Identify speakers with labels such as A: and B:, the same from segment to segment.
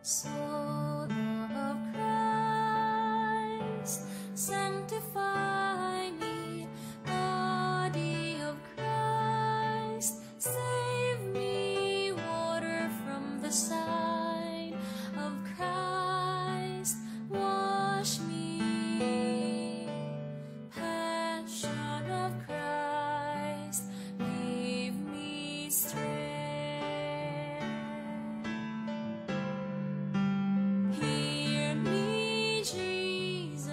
A: Soul of Christ, sanctify me. Body of Christ, save me. Water from the side of Christ, wash me. Passion of Christ, give me strength. Hear me, Jesus,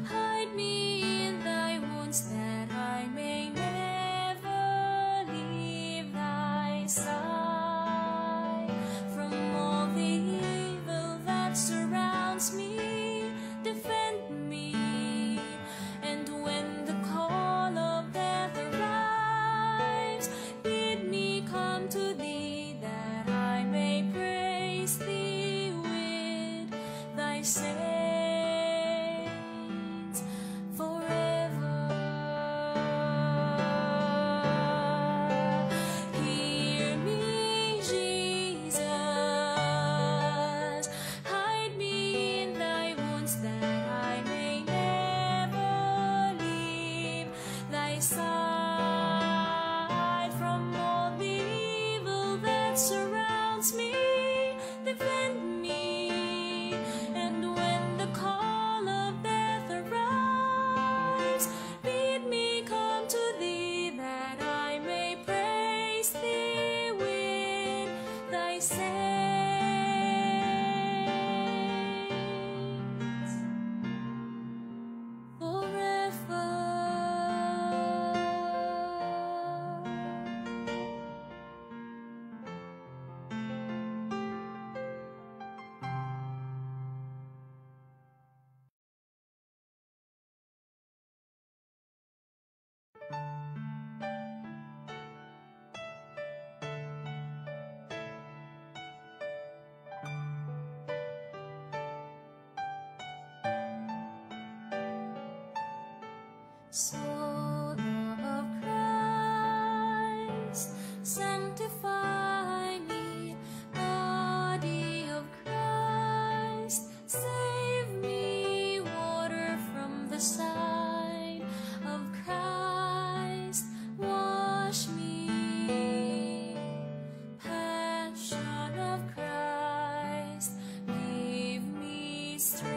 A: hide me in thy wounds, that I may never leave thy side. From all the evil that surrounds me, defend me. And when the call of death arrives, bid me come to thee, that I may praise thee with thy saints forever. Hear me, Jesus, hide me in thy wounds, that I may never leave thy side. From all the evil that surrounds me, defend me. And when the call of death arrives, bid me come to thee, that I may praise thee with thy saints forever. Soul of Christ, sanctify me. Body of Christ, save me. Water from the side of Christ, wash me. Passion of Christ, give me strength.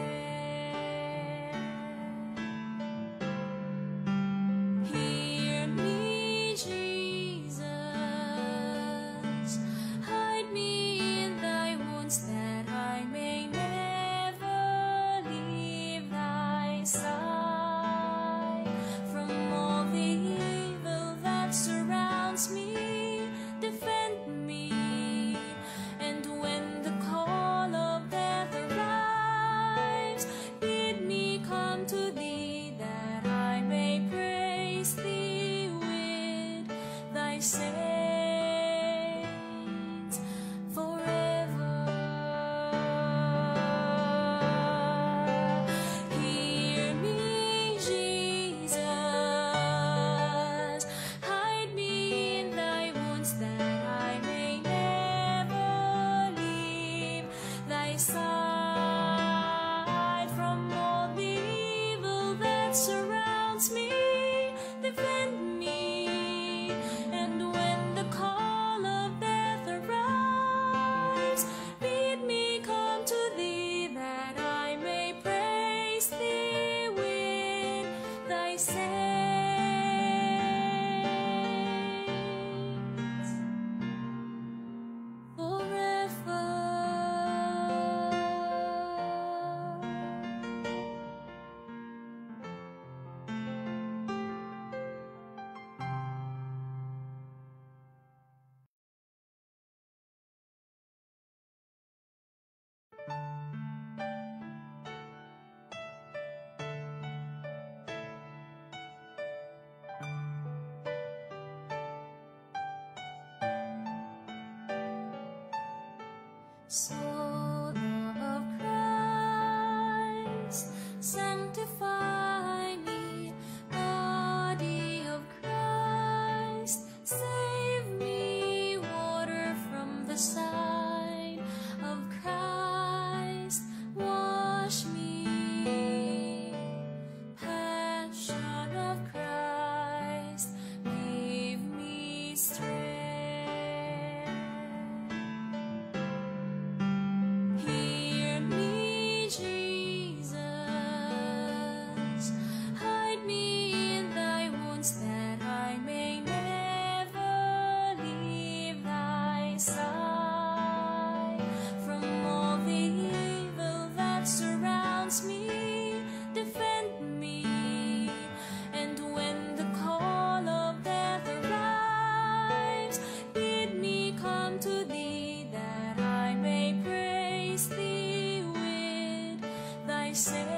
A: saints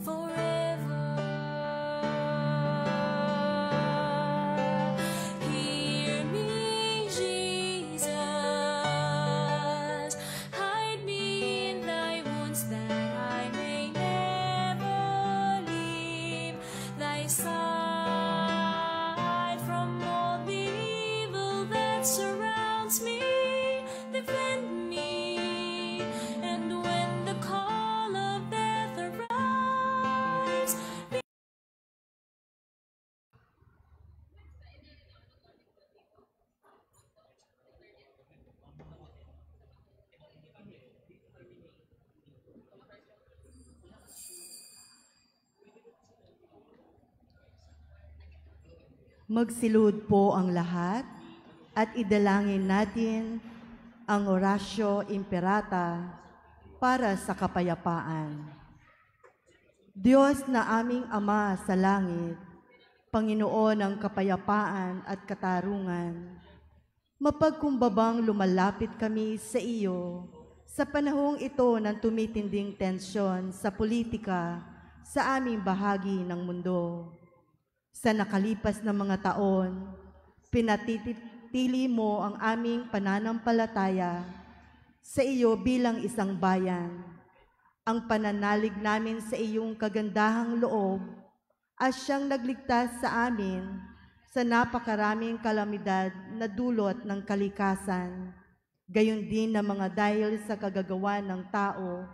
A: forever. Hear me, Jesus, hide me in thy wounds that I may never leave thy side. From all the evil that surrounds me, defend me, and when the call of death arrives,
B: Magsilud po ang lahat at idalangin natin ang Oratio Imperata para sa kapayapaan. Diyos na aming Ama sa langit, Panginoon ng kapayapaan at katarungan, mapagkumbabang lumalapit kami sa iyo sa panahong ito ng tumitinding tensyon sa politika sa aming bahagi ng mundo. Sa nakalipas na mga taon, pinatitili mo ang aming pananampalataya sa iyo bilang isang bayan. Ang pananalig namin sa iyong kagandahang loob ay siyang nagligtas sa amin sa napakaraming kalamidad na dulot ng kalikasan, gayon din na mga dahil sa kagagawan ng tao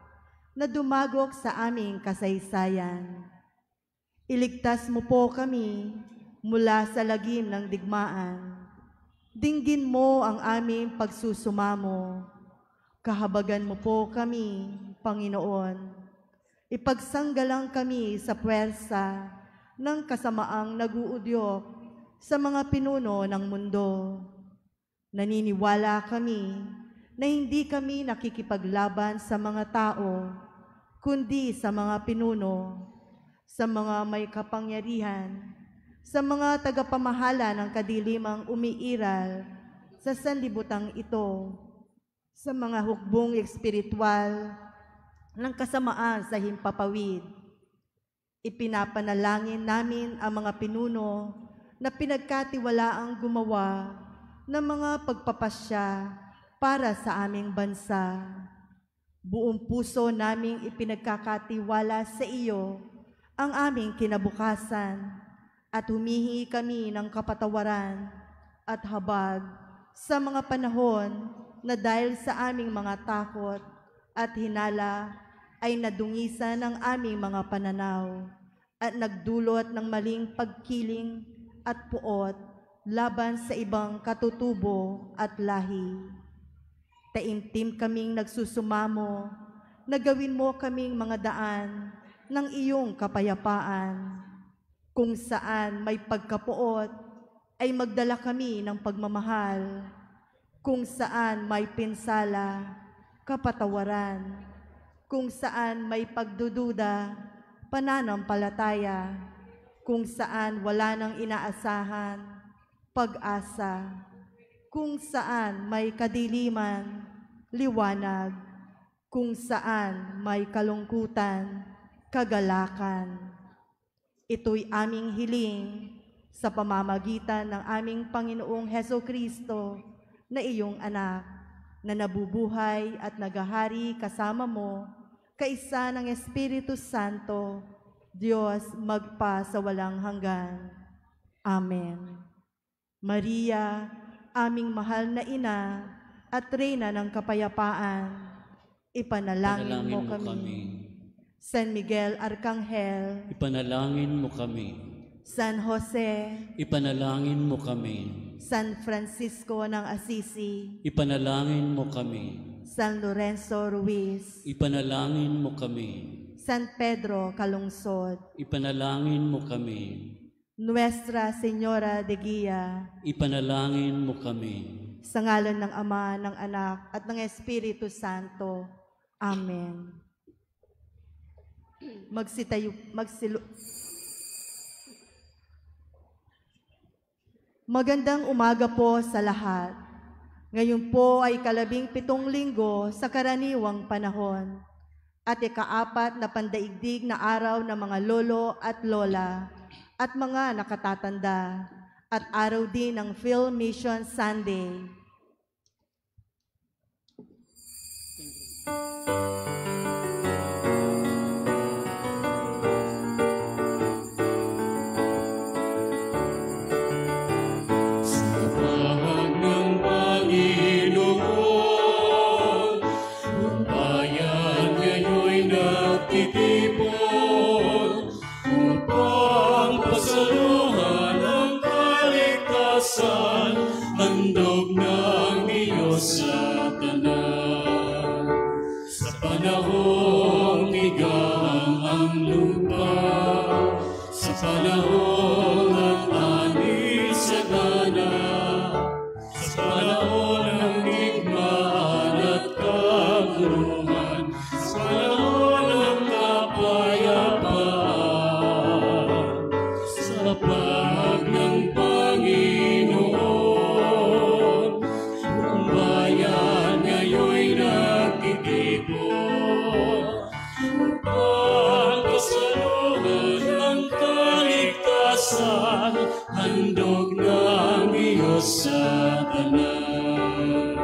B: na dumagok sa aming kasaysayan. Iligtas mo po kami mula sa lagim ng digmaan. Dinggin mo ang aming pagsusumamo. Kahabagan mo po kami, Panginoon. Ipagsanggalang kami sa puwersa ng kasamaang naguudyok sa mga pinuno ng mundo. Naniniwala kami na hindi kami nakikipaglaban sa mga tao, kundi sa mga pinuno, sa mga may kapangyarihan, sa mga tagapamahala ng kadilimang umiiral sa sanlibutang ito, sa mga hukbong espiritual ng kasamaan sa himpapawid. Ipinapanalangin namin ang mga pinuno na pinagkatiwalaang gumawa ng mga pagpapasya para sa aming bansa. Buong puso naming ipinagkakatiwala sa iyo ang aming kinabukasan at humihingi kami ng kapatawaran at habag sa mga panahon na dahil sa aming mga takot at hinala ay nadungisan ang aming mga pananaw at nagdulot ng maling pagkiling at puot laban sa ibang katutubo at lahi. Taimtim kaming nagsusumamo na gawin mo kaming mga daan ng iyong kapayapaan. Kung saan may pagkapuot, ay magdala kami ng pagmamahal. Kung saan may pinsala, kapatawaran. Kung saan may pagdududa, pananampalataya. Kung saan wala nang inaasahan, pag-asa. Kung saan may kadiliman, liwanag. Kung saan may kalungkutan, kagalakan. Ito'y aming hiling sa pamamagitan ng aming Panginoong Hesukristo na iyong anak, na nabubuhay at naghahari kasama mo, kaisa ng Espiritu Santo, Diyos magpa sa walang hanggan. Amen. Maria, aming mahal na ina at Reyna ng kapayapaan, ipanalangin mo kami. San Miguel Arcangel,
C: ipanalangin mo kami.
B: San Jose,
C: Ipanalangin mo kami.
B: San Francisco ng Assisi,
C: Ipanalangin mo kami.
B: San Lorenzo Ruiz,
C: Ipanalangin mo kami.
B: San Pedro Calungsod,
C: Ipanalangin mo kami.
B: Nuestra Señora de Guia,
C: Ipanalangin mo kami.
B: sa ngalan ng Ama, ng Anak, at ng Espiritu Santo. Amen. Magandang umaga po sa lahat. Ngayon po ay 17 linggo sa karaniwang panahon at ika-4 na pandaigdig na araw ng mga lolo at lola at mga nakatatanda at araw din ng Phil Mission Sunday.
D: Handog ng Diyos sa tanan. Sa panahong tigang ang lupa, sa panahon ng ani sa gana, sa panahon ng digmaan at kaguruhan, sa panahon ng kapayapaan, sa pag ng Panginoon, buong bayan ngayon'y nagtitipon upang kasaluhan ng kaligtasan, handog ng Diyos sa tanan.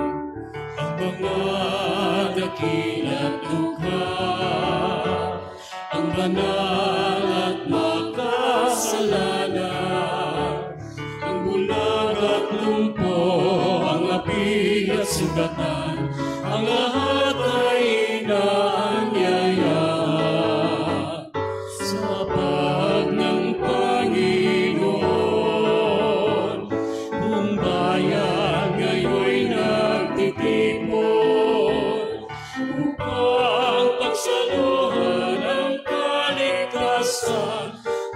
D: Ang mga dakila't dukha, ang banal at makasalanan, ang bulag at lumpo, ang api at sugatan, ang lahat ay inaanyaya. Sa pag ng Panginoon, buong bayan ngayon'y nagtitipon upang pagsaluhan ang kaligtasan,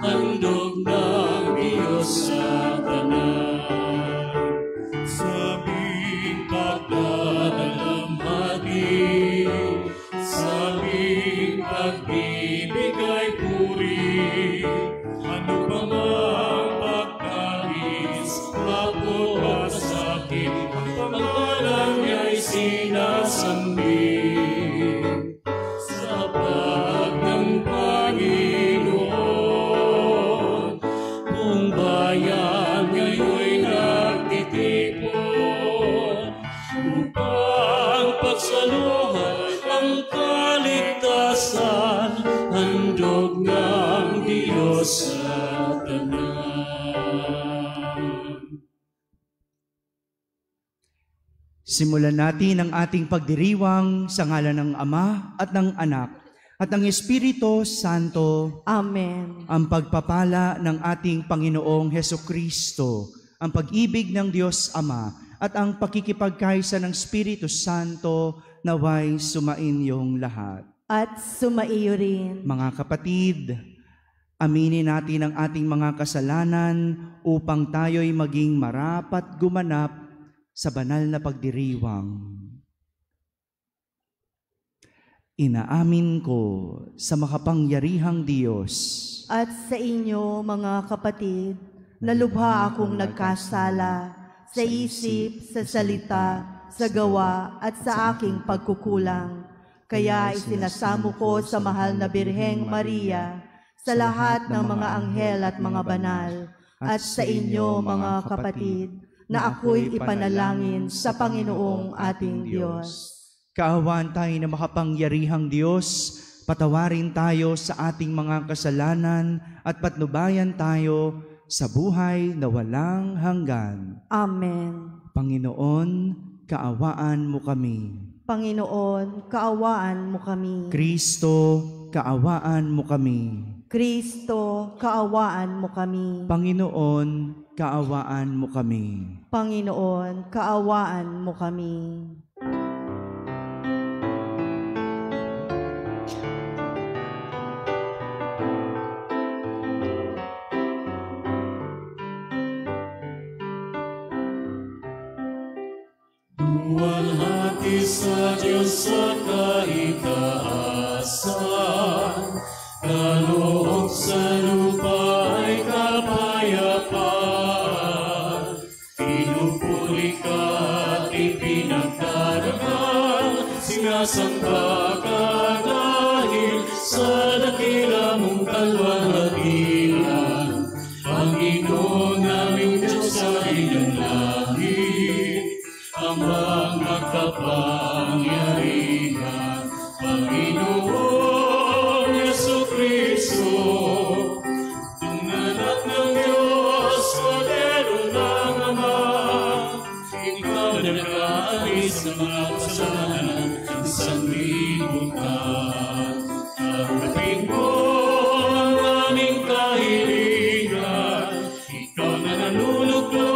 D: handog ng Diyos sa tanan. Sa aming pagdadalamhati, sa aming pagbibigay puri, ano pa mang pagkais, apo at sakit, ang pangalan niya'y sinasambit. Sa pag ng Panginoon, buong bayan ngayon'y nagtitipon upang pagsaluhan ang kaligtasan, handog ng Diyos sa tanan.
E: Simulan natin ang ating pagdiriwang sa ngalan ng Ama at ng Anak at ng Espiritu Santo.
B: Amen.
E: Ang pagpapala ng ating Panginoong Hesukristo, ang pag-ibig ng Diyos Ama at ang pakikipagkaisa ng Espiritu Santo naway sumainyong lahat.
B: At sumaiyo rin.
E: Mga kapatid, aminin natin ang ating mga kasalanan upang tayo'y maging marapat gumanap sa banal na pagdiriwang. Inaamin ko sa makapangyarihang Diyos
B: At sa inyo, mga kapatid, na lubha akong nagkasala sa isip, sa salita, sa gawa, at sa aking pagkukulang. Kaya isinasamo ko sa mahal na Birheng Maria, sa lahat ng mga anghel at mga banal, at sa inyo, mga kapatid, na ako'y ipanalangin sa Panginoong ating Diyos.
E: Kaawaan tayo na makapangyarihang Diyos, patawarin tayo sa ating mga kasalanan at patnubayan tayo sa buhay na walang hanggan.
B: Amen.
E: Panginoon, kaawaan mo kami.
B: Panginoon, kaawaan mo kami.
E: Kristo, kaawaan mo kami.
B: Kristo, kaawaan mo kami.
E: Panginoon, kaawaan mo kami.
B: Panginoon, kaawaan mo kami.
D: Luwalhati sa Diyos sa kaitaasan, kaloob sa lupa ay kapayapaan. Pinupuri ka at pagkadahil sa dakila mong kalwalhatian. Panginoon naming Diyos sa iyong langit, ang mga kapangyarihan. Panginoon Jesucristo, ang anak ng Diyos, Kordero ng Ama, ikaw na nag-aalis ng mga kasalanan ng sanglibutan. Tanggapin mo ang aming kahilingan, ikaw na nanunuklo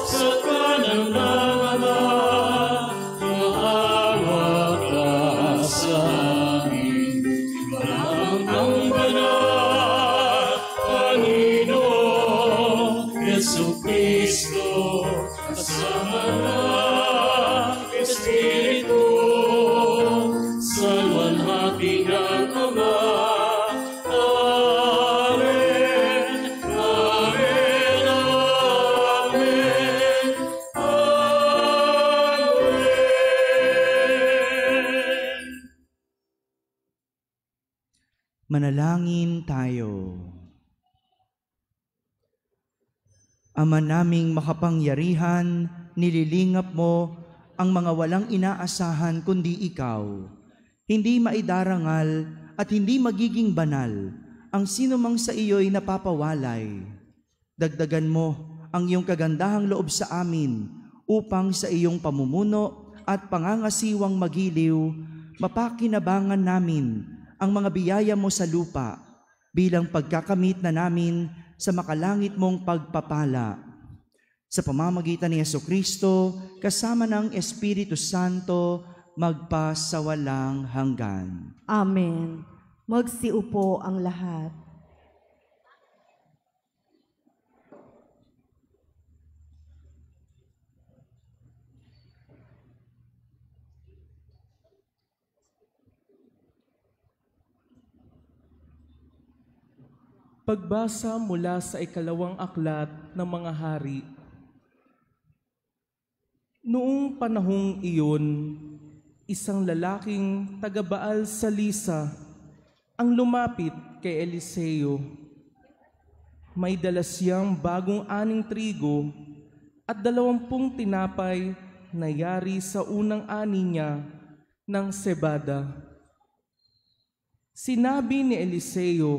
D: sa kanan ng Ama. Maawa ka sa amin, ibalang ang banal, Panginoon Jesucristo, kasama ng Espiritu, sa luwalhati ng Ama. Amen, amen, amen, amen.
E: Manalangin tayo. Ama naming makapangyarihan, nililingap mo ang mga walang inaasahan kundi ikaw. Hindi maidarangal at hindi magiging banal ang sinumang sa iyo'y napapawalay. Dagdagan mo ang iyong kagandahang loob sa amin upang sa iyong pamumuno at pangangasiwang magiliw, mapakinabangan namin ang mga biyaya mo sa lupa bilang pagkakamit na namin sa makalangit mong pagpapala. Sa pamamagitan ni Jesucristo, kasama ng Espiritu Santo, magpasawalang hanggan.
B: Amen. Magsiupo ang lahat.
F: Pagbasa mula sa ikalawang aklat ng mga hari. Noong panahong iyon, isang lalaking taga-Baal sa Lisa ang lumapit kay Eliseo. May dala siyang bagong aning trigo at 20 tinapay na yari sa unang ani niya ng sebada. Sinabi ni Eliseo,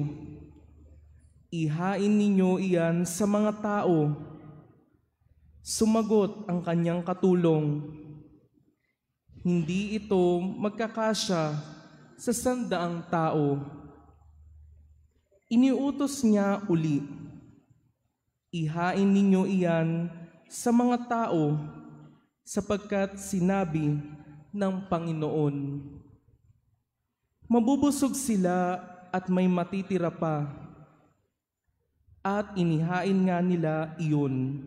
F: "Ihain ninyo iyan sa mga tao." Sumagot ang kanyang katulong, "Hindi ito magkakasya sa 100 tao." Iniutos niya uli, "Ihain ninyo iyan sa mga tao, sapagkat sinabi ng Panginoon, mabubusog sila at may matitira pa." At inihain nga nila iyon.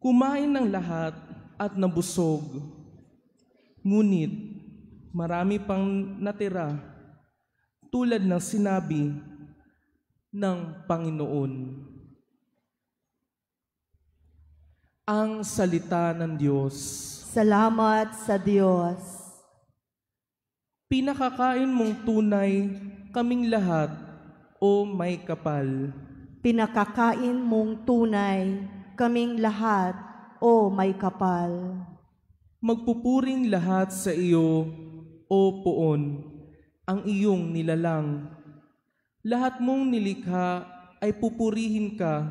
F: Kumain ng lahat at nabusog. Ngunit marami pang natira, tulad ng sinabi ng Panginoon. Ang salita ng Diyos.
B: Salamat sa Diyos.
F: Pinakakain mong tunay kaming lahat, o may kapal.
B: Pinakakain mong tunay kaming lahat, o may kapal.
F: Magpupuring lahat sa iyo, o Poon, ang iyong nilalang. Lahat mong nilikha ay pupurihin ka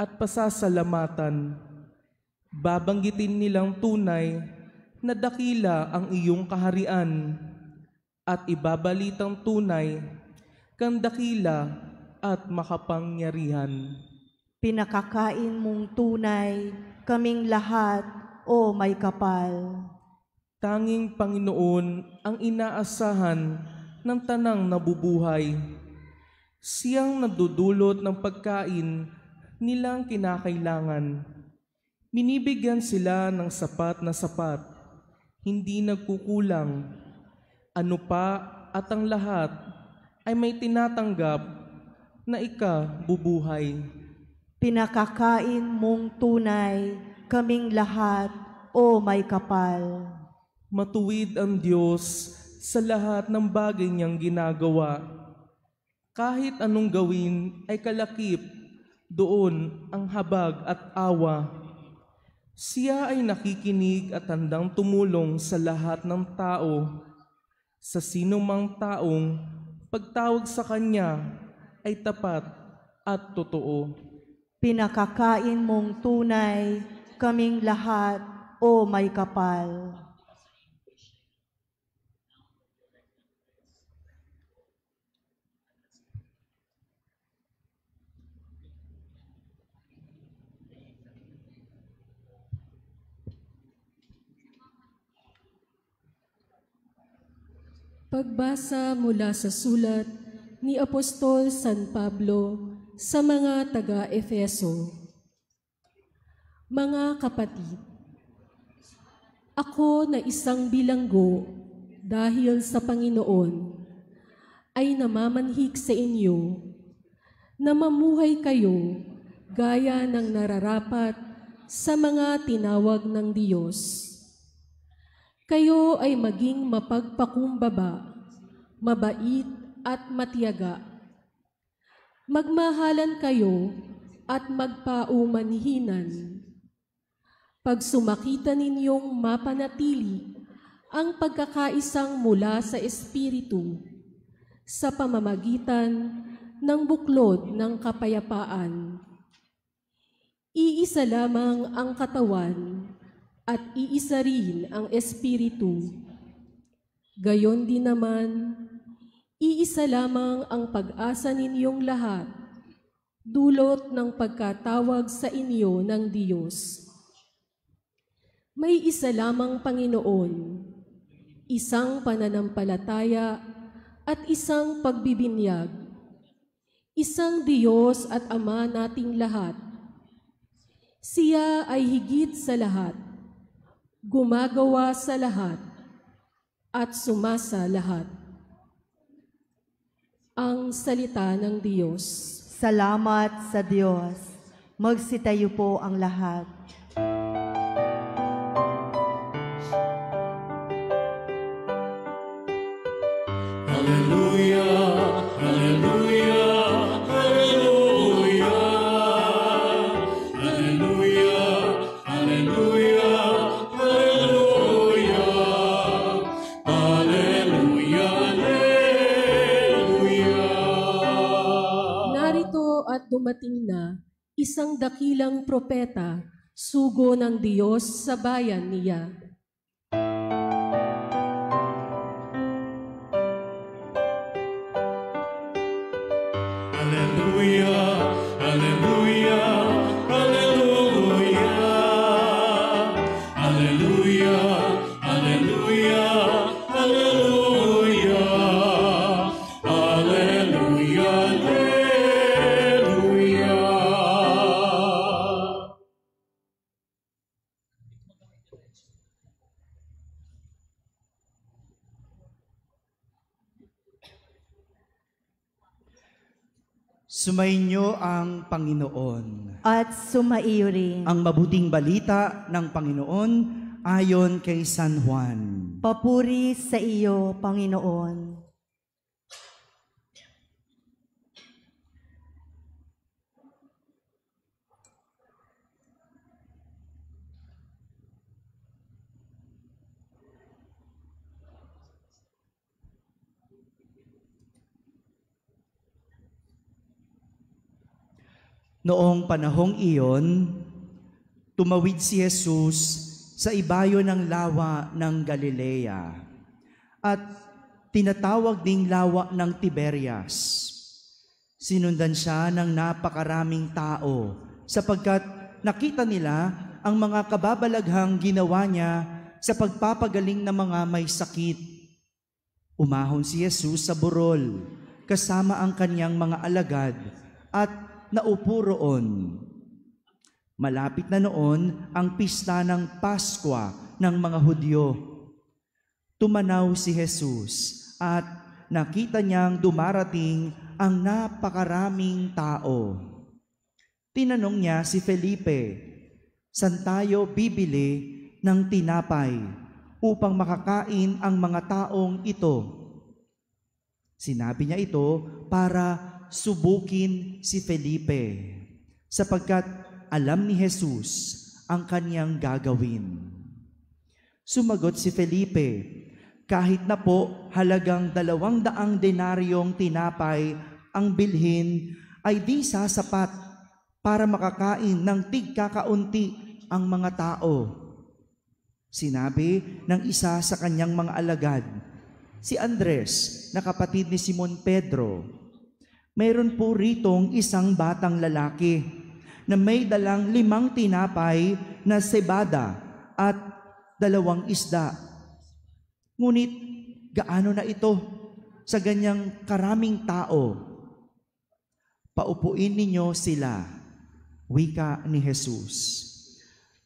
F: at pasasalamatan. Babanggitin nilang tunay na dakila ang iyong kaharian at ibabalitang tunay kang dakila at makapangyarihan.
B: Pinakakain mong tunay kaming lahat, o may kapal.
F: Tanging Panginoon ang inaasahan ng tanang nabubuhay. Siyang nagdudulot ng pagkain nilang kinakailangan. Binibigyan sila ng sapat na sapat, hindi nagkukulang. Ano pa at ang lahat ay may tinatanggap na ikabubuhay.
B: Pinakakain mong tunay kaming lahat, o may kapal.
F: Matuwid ang Diyos sa lahat ng bagay niyang ginagawa. Kahit anong gawin ay kalakip, doon ang habag at awa. Siya ay nakikinig at handang tumulong sa lahat ng tao. Sa sinumang taong pagtawag sa Kanya ay tapat at totoo.
B: Pinakakain mong tunay kaming lahat, o may kapal.
G: Pagbasa mula sa sulat ni Apostol San Pablo sa mga taga-Efeso. Mga kapatid, ako na isang bilanggo dahil sa Panginoon ay namamanhik sa inyo na mamuhay kayo gaya ng nararapat sa mga tinawag ng Diyos. Kayo ay maging mapagpakumbaba, mabait at matiyaga. Magmahalan kayo at magpaumanhinan. Pag sumakita ninyong mapanatili ang pagkakaisang mula sa Espiritu sa pamamagitan ng buklod ng kapayapaan. Iisa lamang ang katawan at iisa rin ang Espiritu. Gayon din naman, iisa lamang ang pag-asa ninyong lahat, dulot ng pagkatawag sa inyo ng Diyos. May isa lamang Panginoon, isang pananampalataya at isang pagbibinyag, isang Diyos at Ama nating lahat. Siya ay higit sa lahat, gumagawa sa lahat, at sumasa lahat. Ang salita ng Diyos.
B: Salamat sa Diyos. Magsitayo po ang lahat.
D: Hallelujah, hallelujah, hallelujah. Hallelujah, hallelujah, hallelujah. Hallelujah, hallelujah.
G: Narito at dumating na isang dakilang propeta, sugo ng Diyos sa bayan niya.
D: Hallelujah, hallelujah, hallelujah. Hallelujah, hallelujah, hallelujah. Hallelujah, hallelujah.
E: Sumainyo ang Panginoon.
B: At sumaiyo rin.
E: Ang mabuting balita ng Panginoon ayon kay San Juan.
B: Papuri sa iyo, Panginoon.
E: Noong panahong iyon, tumawid si Jesus sa ibayo ng lawa ng Galilea at tinatawag ding lawa ng Tiberias. Sinundan siya ng napakaraming tao sapagkat nakita nila ang mga kababalaghang ginawa niya sa pagpapagaling ng mga may sakit. Umahon si Jesus sa burol kasama ang kanyang mga alagad at naupo roon. Malapit na noon ang pista ng Paskwa ng mga Hudyo. Tumanaw si Jesus at nakita niyang dumarating ang napakaraming tao. Tinanong niya si Felipe, "Saan tayo bibili ng tinapay upang makakain ang mga taong ito. Sinabi niya ito para subukin si Felipe, sapagkat alam ni Jesus ang kanyang gagawin. Sumagot si Felipe, kahit na po halagang 200 denaryong tinapay ang bilhin, ay di sasapat para makakain ng tigkakaunti ang mga tao. Sinabi ng isa sa kanyang mga alagad, si Andres, na kapatid ni Simon Pedro, mayroon po ritong isang batang lalaki na may dalang 5 tinapay na sebada at 2 isda. Ngunit gaano na ito sa ganyang karaming tao? Paupuin ninyo sila, wika ni Jesus.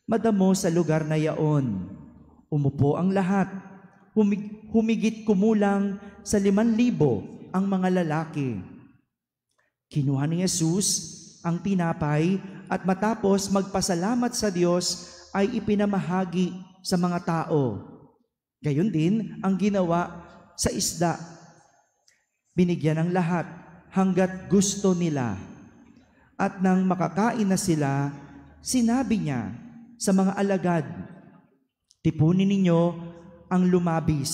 E: Madamo sa lugar na yaon, umupo ang lahat. Humigit kumulang sa 5,000 ang mga lalaki. Kinuha ni Jesus ang tinapay at matapos magpasalamat sa Diyos ay ipinamahagi sa mga tao. Gayon din ang ginawa sa isda. Binigyan ng lahat hanggat gusto nila. At nang makakain na sila, sinabi niya sa mga alagad, tipunin ninyo ang lumabis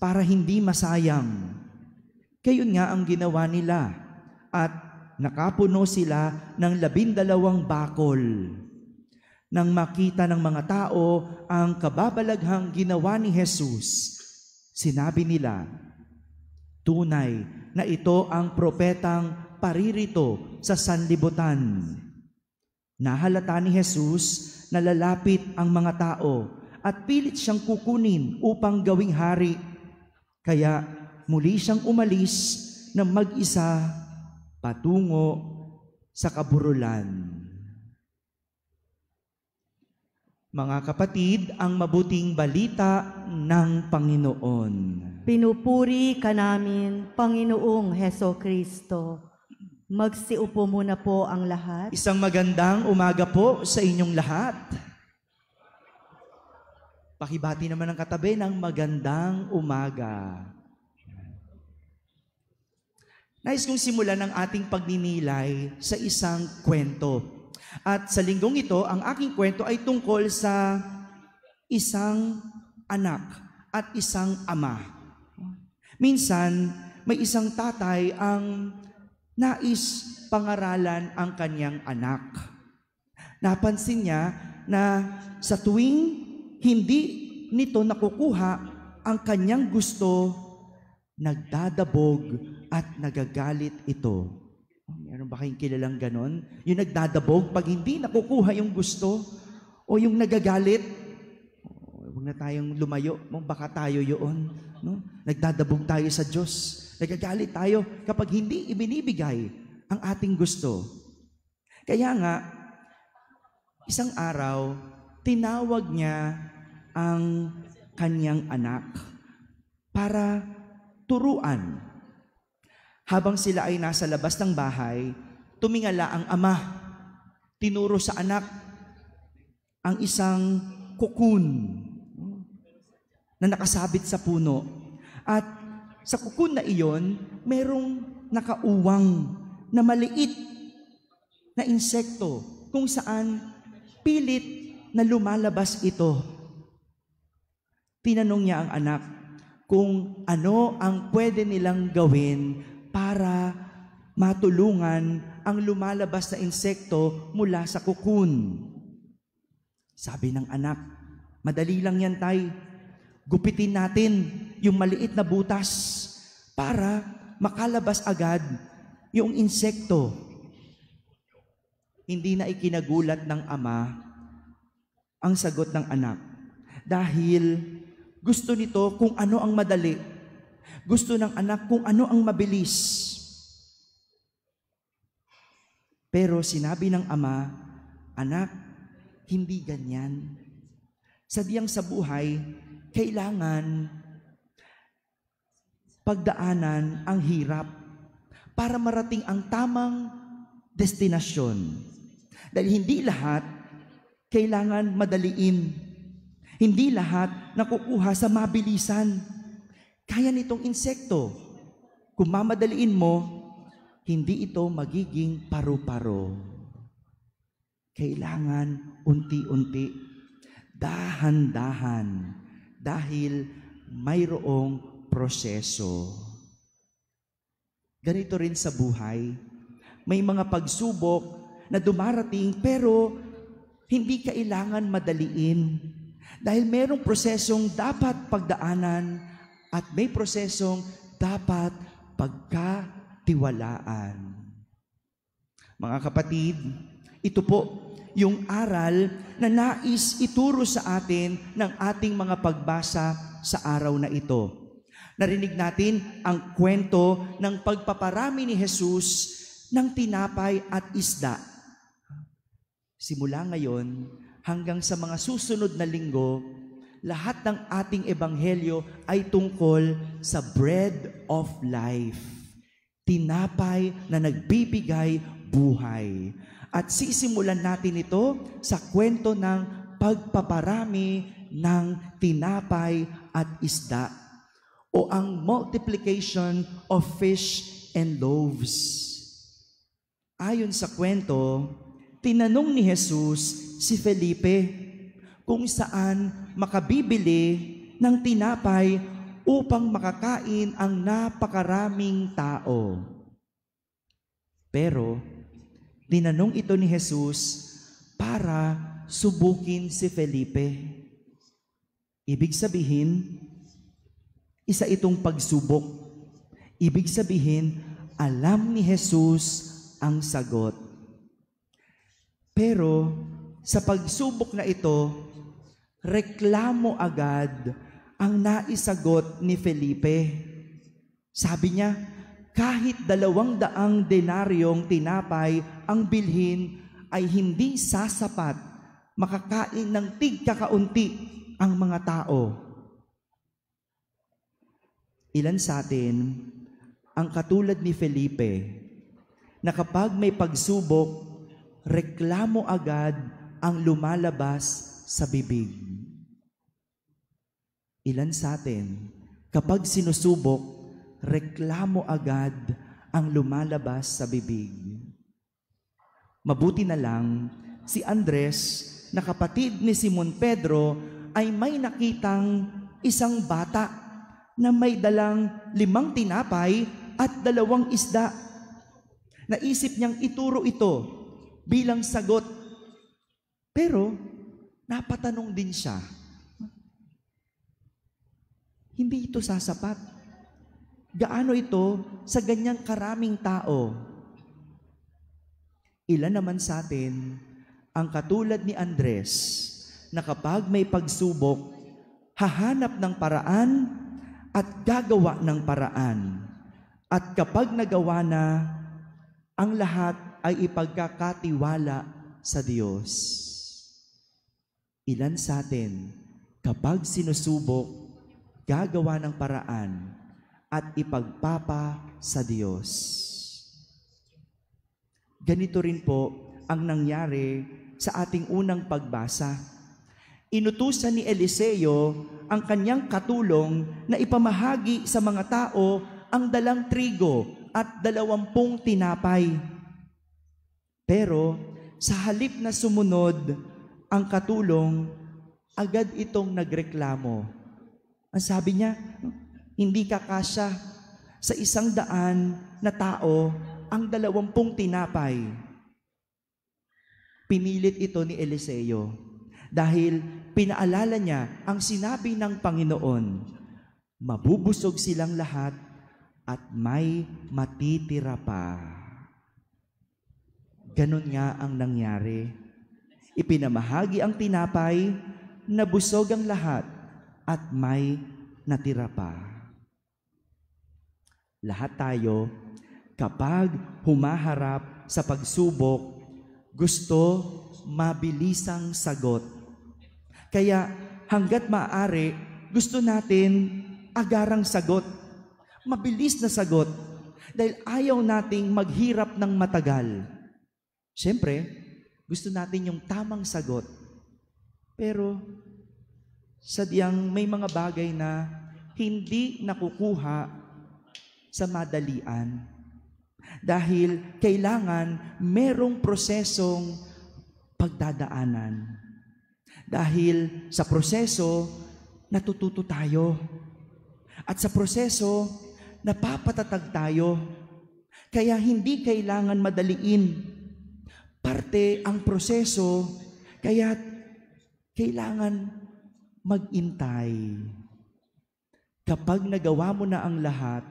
E: para hindi masayang. Gayon nga ang ginawa nila at nakapuno sila ng 12 bakol. Nang makita ng mga tao ang kababalaghang ginawa ni Jesus, sinabi nila, tunay na ito ang propetang paririto sa sanlibutan. Nahalata ni Jesus na lalapit ang mga tao at pilit siyang kukunin upang gawing hari. Kaya muli siyang umalis na mag-isa patungo sa kaburulan. Mga kapatid, ang mabuting balita ng Panginoon.
B: Pinupuri ka namin, Panginoong Heso Kristo. Magsiupo muna po ang lahat.
E: Isang magandang umaga po sa inyong lahat. Pakibati naman ang katabi ng magandang umaga. Nais kong simulan ang ating pagninilay sa isang kwento. At sa linggong ito, ang aking kwento ay tungkol sa isang anak at isang ama. Minsan, may isang tatay ang nais pangaralan ang kanyang anak. Napansin niya na sa tuwing hindi nito nakukuha ang kanyang gusto, nagdadabog at nagagalit ito. Meron ba kayong kilalang ganon? Yung nagdadabog pag hindi nakukuha yung gusto o yung nagagalit. Huwag na tayong lumayo, baka tayo yun. No? Nagdadabog tayo sa Diyos. Nagagalit tayo kapag hindi ibinibigay ang ating gusto. Kaya nga, isang araw, tinawag niya ang kanyang anak para turuan. Habang sila ay nasa labas ng bahay, tumingala ang ama. Tinuro sa anak ang isang kukun na nakasabit sa puno. At sa kukun na iyon, merong nakauwang na maliit na insekto kung saan pilit na lumalabas ito. Tinanong niya ang anak kung ano ang pwede nilang gawin para matulungan ang lumalabas na insekto mula sa kukun. Sabi ng anak, madali lang yan, tay. Gupitin natin yung maliit na butas para makalabas agad yung insekto. Hindi na ikinagulat ng ama ang sagot ng anak. Dahil gusto nito kung ano ang madali. Gusto ng anak kung ano ang mabilis. Pero sinabi ng ama, anak, hindi ganyan. Sadyang sa buhay, kailangan pagdaanan ang hirap para marating ang tamang destinasyon. Dahil hindi lahat kailangan madaliin. Hindi lahat nakukuha sa mabilisan. Kaya nitong insekto. Kung mamadaliin mo, hindi ito magiging paru-paro. Kailangan unti-unti, dahan-dahan, dahil mayroong proseso. Ganito rin sa buhay. May mga pagsubok na dumarating pero hindi kailangan madaliin. Dahil mayroong prosesong dapat pagdaanan at may prosesong dapat pagkatiwalaan. Mga kapatid, ito po yung aral na nais ituro sa atin ng ating mga pagbasa sa araw na ito. Narinig natin ang kwento ng pagpaparami ni Jesus ng tinapay at isda. Simula ngayon hanggang sa mga susunod na linggo, lahat ng ating ebanghelyo ay tungkol sa bread of life. Tinapay na nagbibigay buhay. At sisimulan natin ito sa kwento ng pagpaparami ng tinapay at isda o ang multiplication of fish and loaves. Ayon sa kwento, tinanong ni Jesus si Felipe kung saan makabibili ng tinapay upang makakain ang napakaraming tao. Pero, tinanong ito ni Jesus para subukin si Felipe. Ibig sabihin, isa itong pagsubok. Ibig sabihin, alam ni Jesus ang sagot. Pero, sa pagsubok na ito, reklamo agad ang naisagot ni Felipe. Sabi niya, kahit 200 denaryong tinapay ang bilhin ay hindi sasapat, makakain ng tigkakaunti ang mga tao. Ilan sa atin ang katulad ni Felipe na kapag may pagsubok, reklamo agad ang lumalabas sa bibig. Ilan sa atin, kapag sinusubok, reklamo agad ang lumalabas sa bibig. Mabuti na lang, si Andres, na kapatid ni Simon Pedro, ay may nakitang isang bata na may dalang 5 tinapay at 2 isda. Naisip niyang ituro ito bilang sagot. Pero, napatanong din siya, hindi ito sasapat. Gaano ito sa ganyang karaming tao? Ilan naman sa atin ang katulad ni Andres na kapag may pagsubok, hahanap ng paraan at gagawa ng paraan. At kapag nagawa na, ang lahat ay ipagkakatiwala sa Diyos. Ilan sa atin, kapag sinusubok, gagawa ng paraan at ipagpapa sa Diyos. Ganito rin po ang nangyari sa ating unang pagbasa. Inutusan ni Eliseo ang kanyang katulong na ipamahagi sa mga tao ang dalang trigo at 20 tinapay. Pero sa halip na sumunod ang katulong, agad itong nagreklamo. Ang sabi niya, hindi kakasya sa 100 na tao ang 20 tinapay. Pinilit ito ni Eliseo dahil pinaalala niya ang sinabi ng Panginoon, mabubusog silang lahat at may matitira pa. Ganon nga ang nangyari. Ipinamahagi ang tinapay, nabusog ang lahat at may natira pa. Lahat tayo, kapag humaharap sa pagsubok, gusto mabilisang sagot. Kaya hanggat maaari, gusto natin agarang sagot, mabilis na sagot, dahil ayaw nating maghirap ng matagal. Siyempre, gusto natin yung tamang sagot. Pero Sadyang may mga bagay na hindi nakukuha sa madalian. Dahil kailangan merong prosesong pagdadaanan. Dahil sa proseso, natututo tayo. At sa proseso, napapatatag tayo. Kaya hindi kailangan madaliin. Parte ang proseso, kaya kailangan mag-intay. Kapag nagawa mo na ang lahat,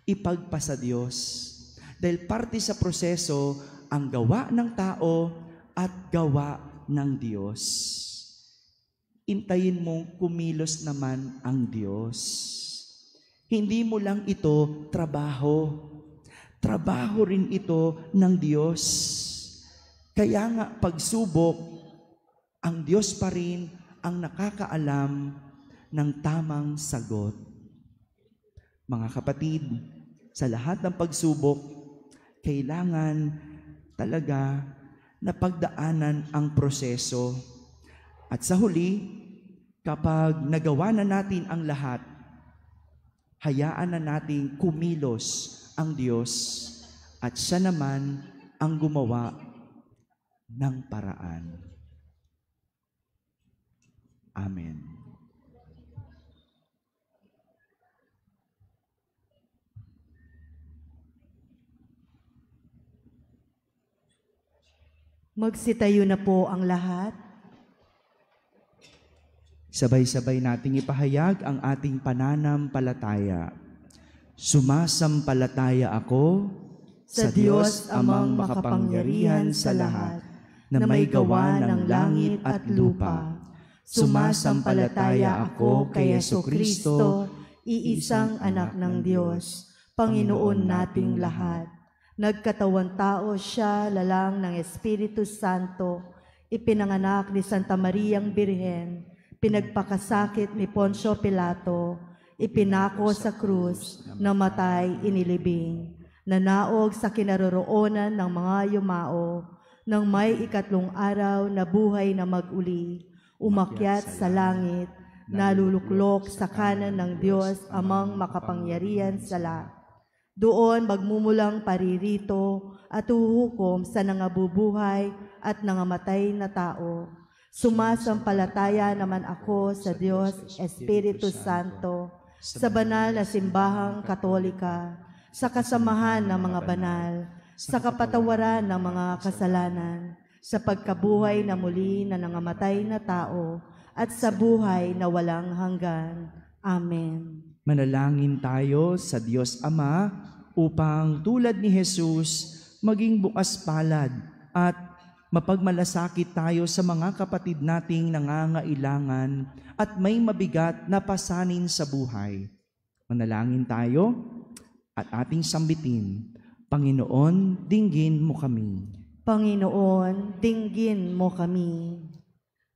E: ipagpasa Diyos. Dahil parte sa proseso, ang gawa ng tao at gawa ng Diyos. Intayin mong kumilos naman ang Diyos. Hindi mo lang ito trabaho. Trabaho rin ito ng Diyos. Kaya nga pagsubok, ang Diyos pa rin ang nakakaalam ng tamang sagot. Mga kapatid, sa lahat ng pagsubok, kailangan talaga na pagdaanan ang proseso. At sa huli, kapag nagawa na natin ang lahat, hayaan na natin kumilos ang Diyos at siya naman ang gumawa ng paraan. Amen.
B: Magsitayo na po ang lahat.
E: Sabay-sabay nating ipahayag ang ating pananampalataya. Sumasampalataya ako
B: Sa Diyos amang makapangyarihan sa lahat, na may gawa ng langit at lupa. Sumasampalataya ako kay Jesucristo, iisang anak ng Diyos, Panginoon nating lahat. Nagkatawan tao siya, lalang ng Espiritu Santo, ipinanganak ni Santa Mariang Birhen, pinagpakasakit ni Poncio Pilato, ipinako sa krus, namatay, inilibing, nanaog sa kinaroroonan ng mga yumao, nang may ikatlong araw na buhay na mag-uli, umakyat sa langit, naluluklok sa kanan ng Diyos amang makapangyarihan sa lahat. Doon magmumulang paririto at uhukom sa nangabubuhay at nangamatay na tao. Sumasampalataya naman ako sa Diyos Espiritu Santo, sa banal na simbahang Katolika, sa kasamahan ng mga banal, sa kapatawaran ng mga kasalanan, sa pagkabuhay na muli na nangamatay na tao, at sa buhay na walang hanggan. Amen.
E: Manalangin tayo sa Diyos Ama upang tulad ni Jesus maging bukas palad at mapagmalasakit tayo sa mga kapatid nating nangangailangan at may mabigat na pasanin sa buhay. Manalangin tayo at ating sambitin, Panginoon, dinggin mo kami.
B: Panginoon, dinggin mo kami.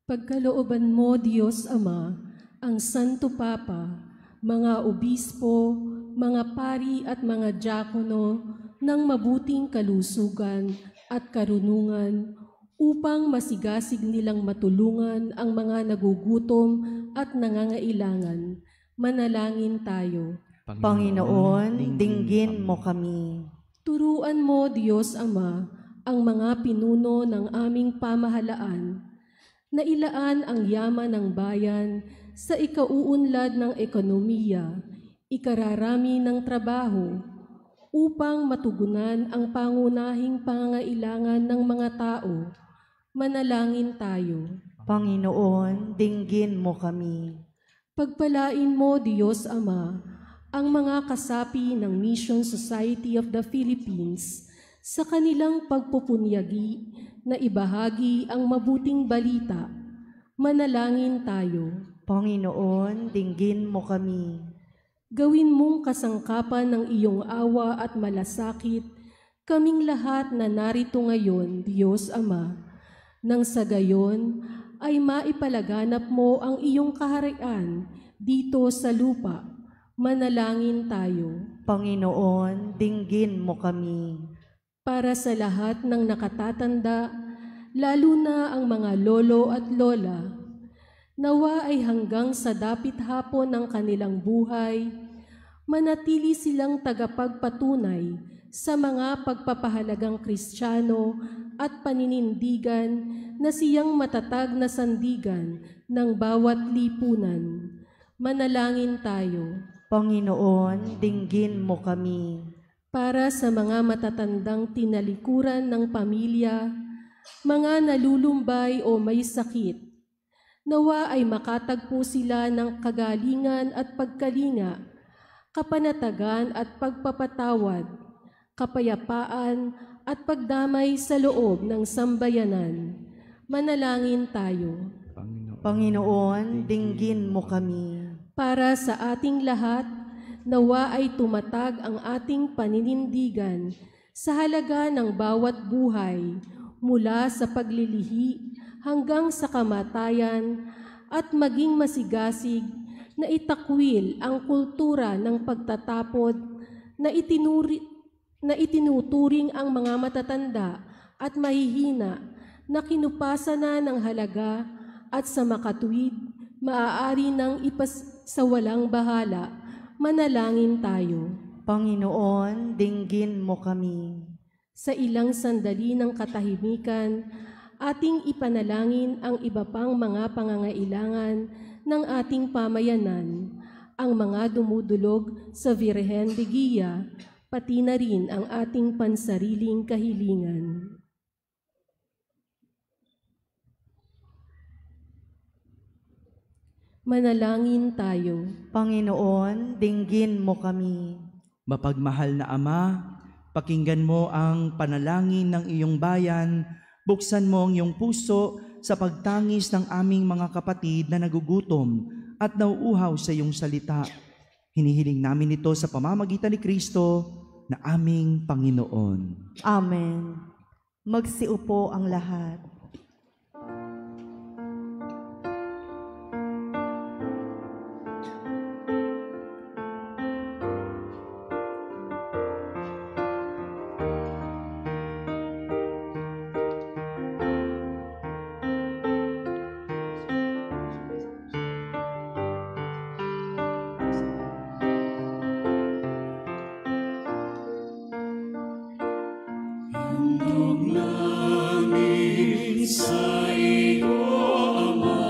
G: Pagkalooban mo, Diyos Ama, ang Santo Papa, mga obispo, mga pari at mga diakono ng mabuting kalusugan at karunungan upang masigasig nilang matulungan ang mga nagugutom at nangangailangan. Manalangin tayo.
B: Panginoon, dinggin mo kami.
G: Turuan mo, Diyos Ama, ang mga pinuno ng aming pamahalaan na ilaan ang yaman ng bayan sa ikauunlad ng ekonomiya, ikararami ng trabaho, upang matugunan ang pangunahing pangangailangan ng mga tao. Manalangin tayo.
B: Panginoon, dinggin mo kami.
G: Pagpalain mo, Diyos Ama, ang mga kasapi ng Mission Society of the Philippines sa kanilang pagpupunyagi na ibahagi ang mabuting balita. Manalangin tayo.
B: Panginoon, dinggin mo kami.
G: Gawin mong kasangkapan ng iyong awa at malasakit kaming lahat na narito ngayon, Diyos Ama, nang sa gayon ay maipalaganap mo ang iyong kaharian dito sa lupa. Manalangin tayo.
B: Panginoon, dinggin mo kami.
G: Para sa lahat ng nakatatanda, lalo na ang mga lolo at lola, Nawa ay hanggang sa dapit hapon ng kanilang buhay, manatili silang tagapagpatunay sa mga pagpapahalagang Kristiyano at paninindigan na siyang matatag na sandigan ng bawat lipunan. Manalangin tayo.
B: Panginoon, dinggin mo kami.
G: Para sa mga matatandang tinalikuran ng pamilya, mga nalulumbay o may sakit, nawa ay makatagpo sila ng kagalingan at pagkalinga, kapanatagan at pagpapatawad, kapayapaan at pagdamay sa loob ng sambayanan. Manalangin tayo.
B: Panginoon, dinggin mo kami.
G: Para sa ating lahat, nawa ay tumatag ang ating paninindigan sa halaga ng bawat buhay, mula sa paglilihi hanggang sa kamatayan, at maging masigasig na itakwil ang kultura ng pagtatapod na itinuturing ang mga matatanda at mahihina na kinupasa na ng halaga at sa makatuwid maaari ng sa walang bahala. Manalangin tayo.
B: Panginoon, dinggin mo kami.
G: Sa ilang sandali ng katahimikan, ating ipanalangin ang iba pang mga pangangailangan ng ating pamayanan, ang mga dumudulog sa Virhen de Guia, pati na rin ang ating pansariling kahilingan. Manalangin tayo.
B: Panginoon, dinggin mo kami.
E: Mapagmahal na Ama, pakinggan mo ang panalangin ng iyong bayan, buksan mo ang iyong puso sa pagtangis ng aming mga kapatid na nagugutom at nauuhaw sa iyong salita. Hinihiling namin ito sa pamamagitan ni Kristo na aming Panginoon.
B: Amen. Magsiupo ang lahat.
D: Handog namin sa iyo, Ama,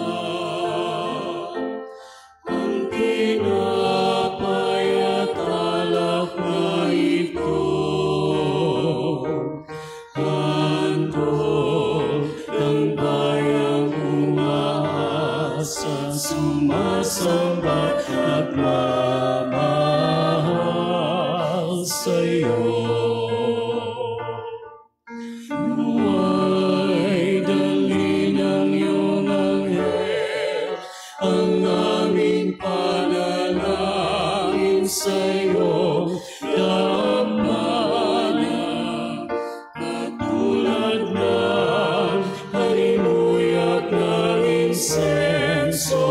D: ang tinapay at alak na ito. Handog ng bayang umaasa, sumasamba at mamahal sa iyo. Huwag dalhin ng iyong anghel ang aming panalangin sa iyo, damana, katulad ng halimuyak na insenso,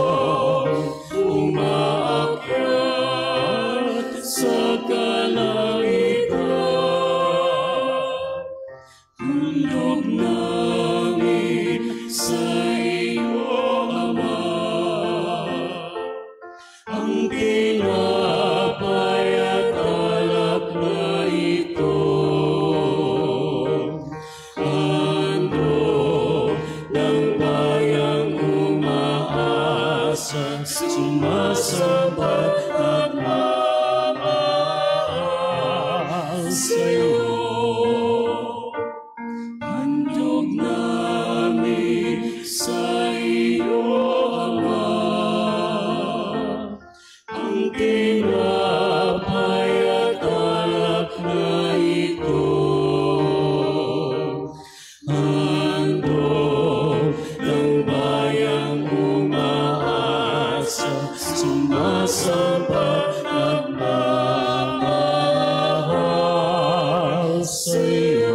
D: umaakyat sa kalangitan. Handog namin sa iyo, Ama, ang tinapay at alak na ito. Handog ng bayang umaasa, sumasamba at mamahal sa iyo. Handog namin sa iyo, Ama, ang tinapay at alak na ito. Handog ng bayang umaasa, sumasamba at mamahal sa iyo.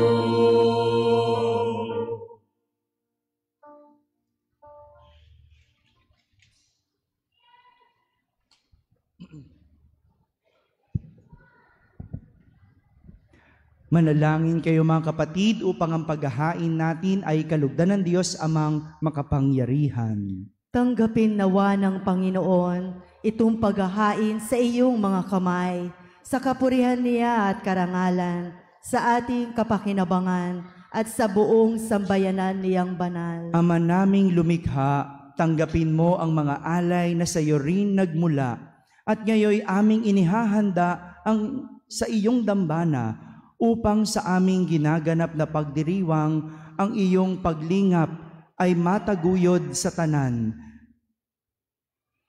E: Manalangin kayo mga kapatid upang ang paghahain natin ay kalugdan ng Diyos amang makapangyarihan.
B: Tanggapin nawa ng Panginoon itong paghahain sa iyong mga kamay, sa kapurihan niya at karangalan, sa ating kapakinabangan at sa buong sambayanan niyang banal.
E: Ama naming lumikha, tanggapin mo ang mga alay na sa iyo rin nagmula at ngayoy aming inihahanda sa iyong dambana upang sa aming ginaganap na pagdiriwang ang iyong paglingap ay mataguyod sa tanan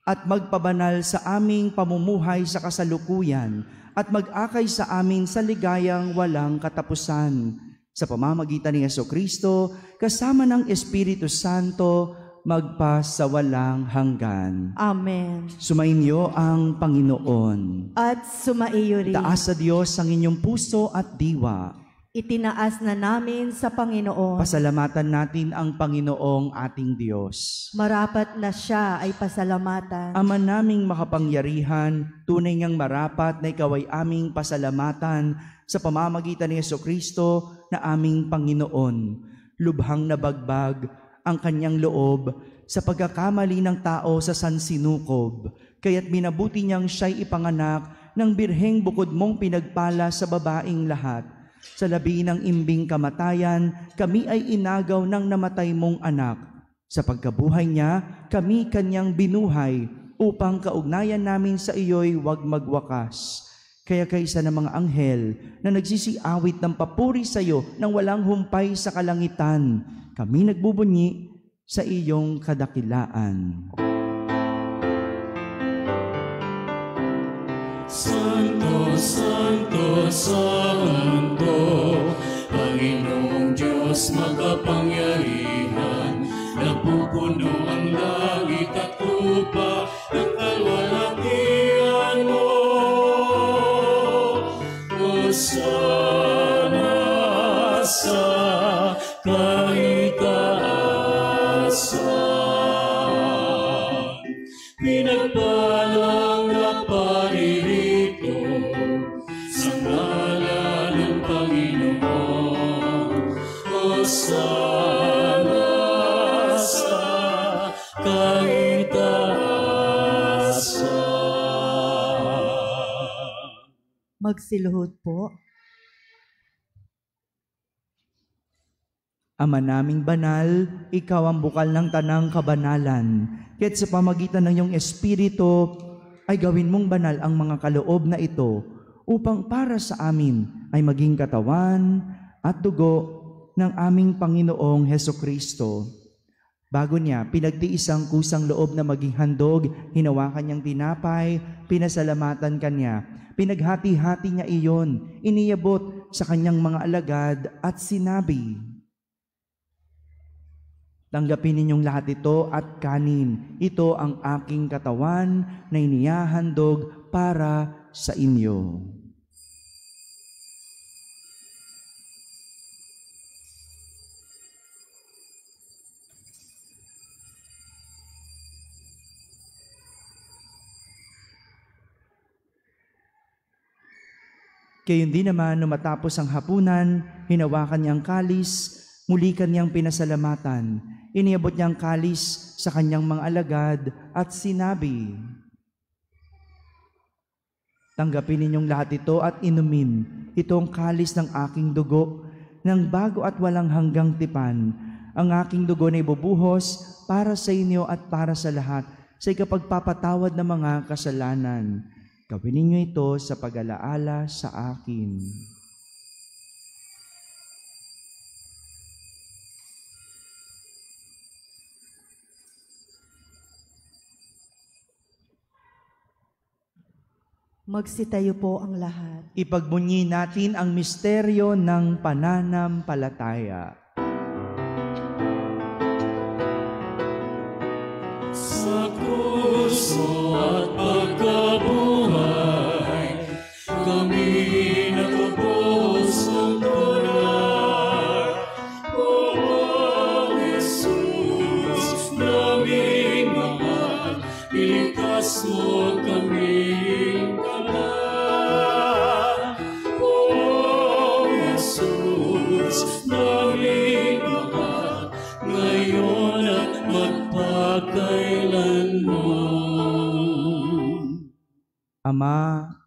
E: at magpabanal sa aming pamumuhay sa kasalukuyan at mag-akay sa amin sa ligayang walang katapusan. Sa pamamagitan ni Jesucristo, kasama ng Espiritu Santo, magpa sa walang hanggan.
B: Amen.
E: Sumainyo ang Panginoon.
B: At sumaiyo rin.
E: Taas sa Diyos ang inyong puso at diwa.
B: Itinaas na namin sa Panginoon.
E: Pasalamatan natin ang Panginoong ating Diyos.
B: Marapat na siya ay pasalamatan.
E: Ama naming makapangyarihan, tunay ngang marapat na ikaw ay aming pasalamatan sa pamamagitan ni Jesucristo na aming Panginoon. Lubhang nabagbag ang kanyang loob sa pagkakamali ng tao sa sansinukob, kaya't minabuti niyang siya'y ipanganak ng birheng bukod mong pinagpala sa babaing lahat. Sa labi ng imbing kamatayan, kami ay inagaw ng namatay mong anak. Sa pagkabuhay niya, kami kanyang binuhay upang kaugnayan namin sa iyo'y wag magwakas. Kaya kaisa ng mga anghel na nagsisiawit ng papuri sa iyo nang walang humpay sa kalangitan, kami nagbubunyi sa iyong kadakilaan.
D: Santo, Santo, Santo, Panginoong Diyos makapangyarihan, napupuno ang langit at lupa ng kalwalhatian mo. Hosana sa kaitaasan, pinagpalang na paririto sa ngalan ng Panginoon. Hosana sa kaitaasan.
B: Magsiluhod po.
E: Ama naming banal, ikaw ang bukal ng tanang kabanalan. Kaya't sa pamagitan ng iyong Espiritu, ay gawin mong banal ang mga kaloob na ito upang para sa amin ay maging katawan at dugo ng aming Panginoong Hesukristo. Bago niya, pinagtiis ang kusang loob na maging handog, hinawakan niyang tinapay, pinasalamatan kanya, pinaghati-hati niya iyon, iniyabot sa kanyang mga alagad at sinabi, tanggapin ninyong lahat ito at kanin. Ito ang aking katawan na inihahandog para sa inyo. Gayon din naman, nung matapos ang hapunan, hinawakan niyang kalis, muli kanyang pinasalamatan. Iniabot niyang kalis sa kanyang mga alagad at sinabi, tanggapin ninyong lahat ito at inumin. Ito ang kalis ng aking dugo, ng bago at walang hanggang tipan. Ang aking dugo na ibubuhos para sa inyo at para sa lahat sa ikapagpapatawad ng mga kasalanan. Gawin ninyo ito sa pag-alaala sa akin.
B: Magsitayo po ang lahat.
E: Ipagbunyi natin ang misteryo ng pananampalataya.
D: Sa puso at pagkabuhay, kami natubos ng tunay. O Jesus, naming mahal, iligtas mo kaming kalan. O Jesus, naming mahal, ngayon at magpakailanman.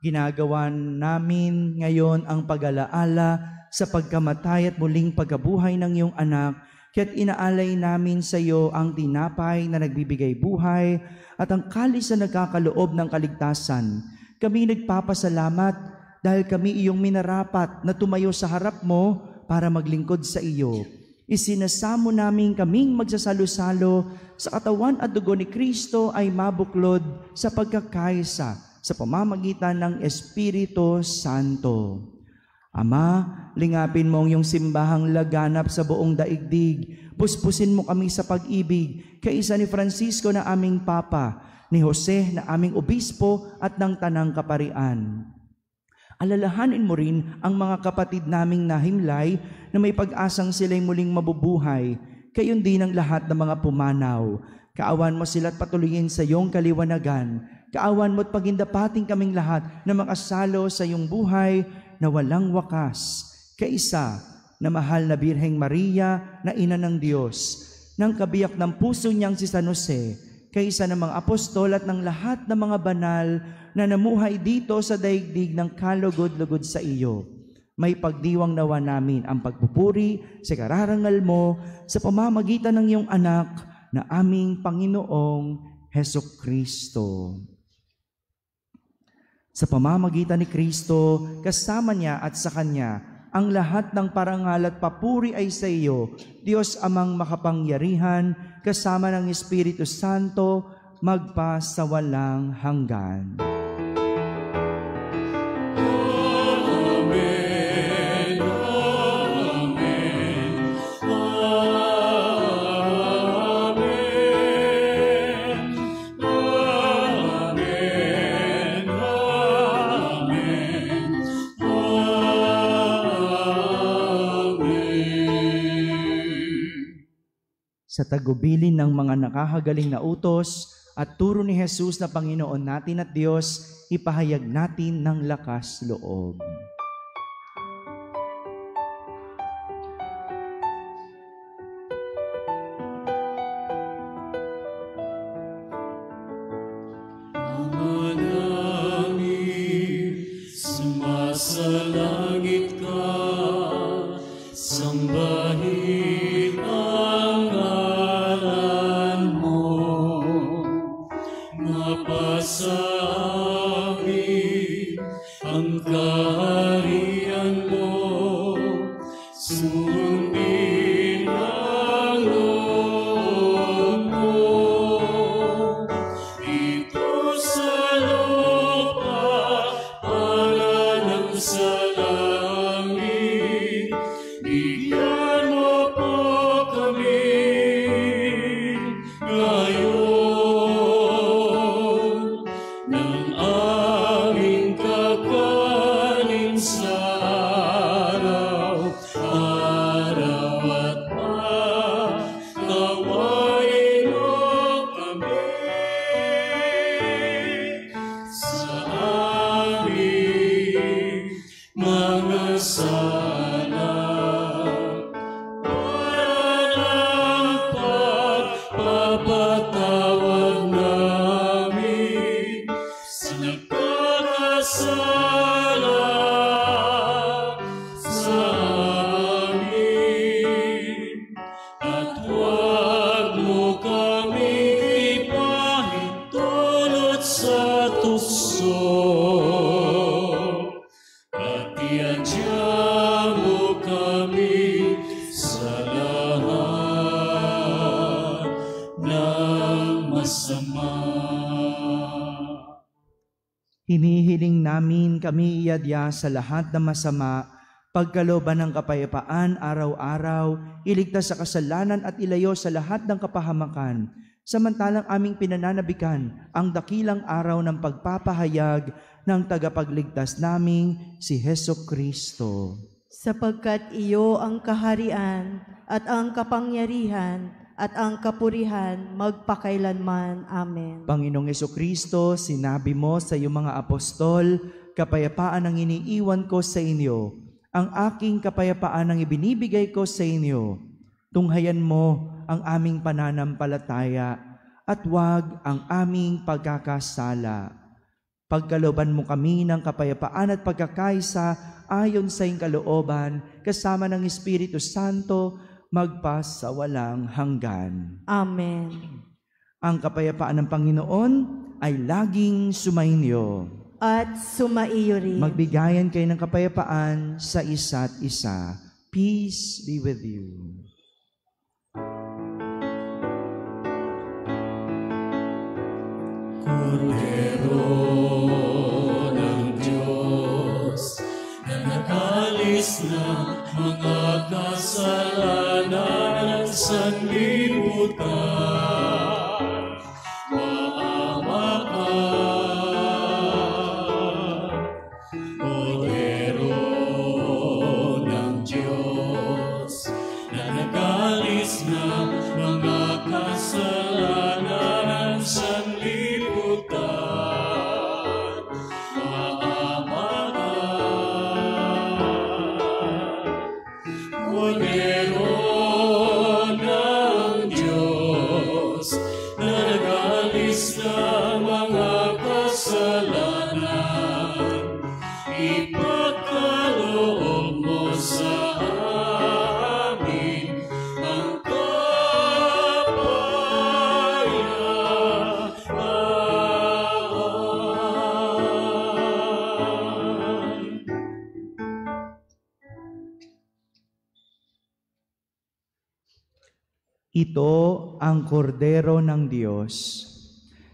E: Ginagawa namin ngayon ang pag-alaala sa pagkamatay at muling pagkabuhay ng iyong anak, kaya't inaalay namin sa iyo ang tinapay na nagbibigay buhay at ang kalis na nagkakaloob ng kaligtasan. Kami nagpapasalamat dahil kami iyong minarapat na tumayo sa harap mo para maglingkod sa iyo. Isinasamo namin kaming magsasalo-salo sa katawan at dugo ni Kristo ay mabuklod sa pagkakaisa sa pamamagitan ng Espiritu Santo. Ama, lingapin mo ang iyong simbahang laganap sa buong daigdig. Puspusin mo kami sa pag-ibig, kaisa ni Francisco na aming Papa, ni Jose na aming Obispo at ng Tanang Kaparian. Alalahanin mo rin ang mga kapatid naming nahimlay na may pag-asang sila'y muling mabubuhay, gayon din ang lahat ng mga pumanaw. Kaawan mo sila't patuloyin sa iyong kaliwanagan. Kaawan mo at pagindapating kaming lahat na makasalo sa iyong buhay na walang wakas, kaisa na mahal na Birheng Maria na ina ng Diyos, ng kabiyak ng puso niyang si San Jose, kaisa ng mga apostol at ng lahat ng mga banal na namuhay dito sa daigdig ng kalugod-lugod sa iyo. May pagdiwang nawa namin ang pagpupuri sa kararangal mo sa pamamagitan ng iyong anak na aming Panginoong Hesukristo. Sa pamamagitan ni Kristo, kasama niya at sa Kanya, ang lahat ng parangal at papuri ay sa iyo, Diyos Amang makapangyarihan, kasama ng Espiritu Santo, magpa sa walang hanggan. Sa tagubilin ng mga nakahagaling na utos at turo ni Jesus na Panginoon natin at Diyos, ipahayag natin ng lakas loob.
D: Ama namin, sumasalangit ka, sambahin ang ngalan mo, mapasa amin ang kaharian mo, sundin ang loob mo, dito sa lupa para ng sa langit. Bigyan mo po kami ngayon ng aming kakanin sa araw at patawarin mo kami sa aming mga sala. Papatawag namin sa nagkakasala sa amin, at huwag mo kami ipahintulot sa tukso, at iadya mo kami sa lahat ng masama.
E: Hinihiling namin kami iadya sa lahat ng masama, pagkalooban ng kapayapaan araw-araw, iligtas sa kasalanan at ilayo sa lahat ng kapahamakan, samantalang aming pinananabikan ang dakilang araw ng pagpapahayag ng tagapagligtas naming si Hesukristo.
B: Sapagkat iyo ang kaharian at ang kapangyarihan at ang kapurihan magpakailanman. Amen.
E: Panginoong Hesukristo, sinabi mo sa iyong mga apostol, kapayapaan ang iniiwan ko sa inyo, ang aking kapayapaan ang ibinibigay ko sa inyo. Tunghayan mo ang aming pananampalataya at huwag ang aming pagkakasala. Pagkalooban mo kami ng kapayapaan at pagkakaisa ayon sa iyong kalooban, kasama ng Espiritu Santo, magpas sa walang hanggan.
B: Amen.
E: Ang kapayapaan ng Panginoon ay laging sumainyo.
B: At sumaiyo rin.
E: Magbigayan kayo ng kapayapaan sa isa't isa. Peace be with you.
D: Kordero ng Diyos, na nag-alis na mga kasalanan ng sanlibutan, maawa ka. Kordero ng Diyos, na nag-alis na mga kasalanan ng sanlibutan,
E: Ito ang kordero ng Diyos.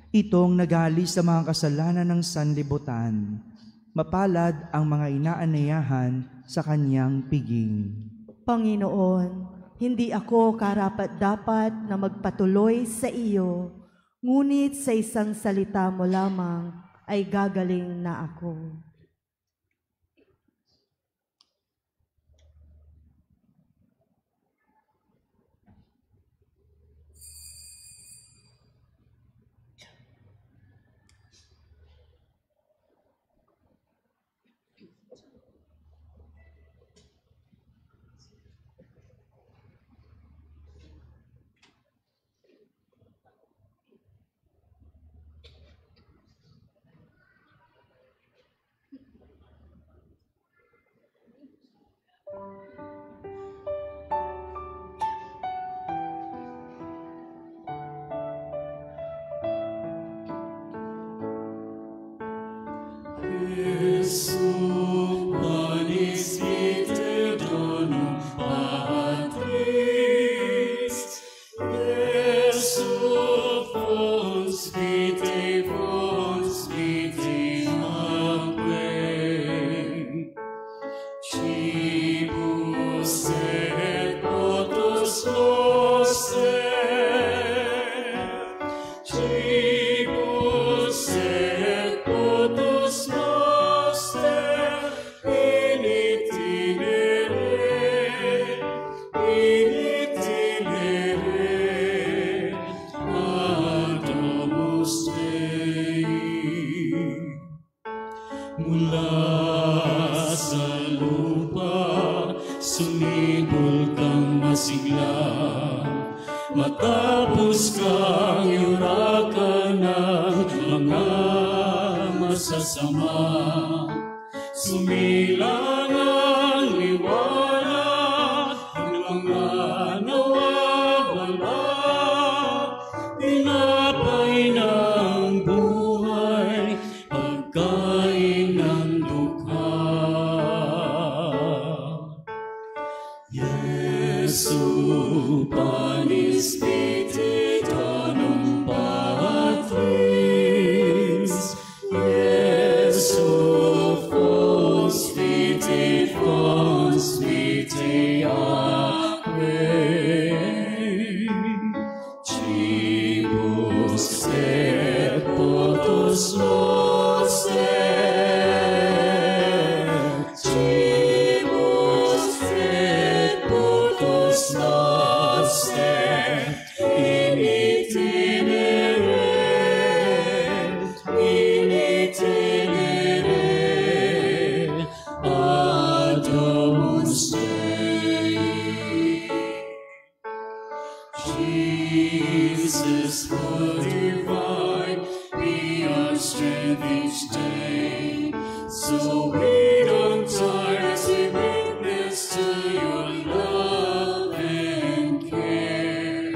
E: Itong nag-aalis sa mga kasalanan ng sanlibutan. Mapalad ang mga inaanayahan sa kanyang piging.
B: Panginoon, hindi ako karapat-dapat na magpatuloy sa iyo, ngunit sa isang salita mo lamang ay gagaling na ako.
D: Matapos kang yurakan ng mga masasama, sumilang ang liwanag ng mga nawawala, tinapay ng buhay, pagkain ng dukha. Yesu, panis Spiritanum Patris, Jesu fons vitae aquae, cibus et potus noster, cibus et potus noster, So we don't tire as we witness to your love and care.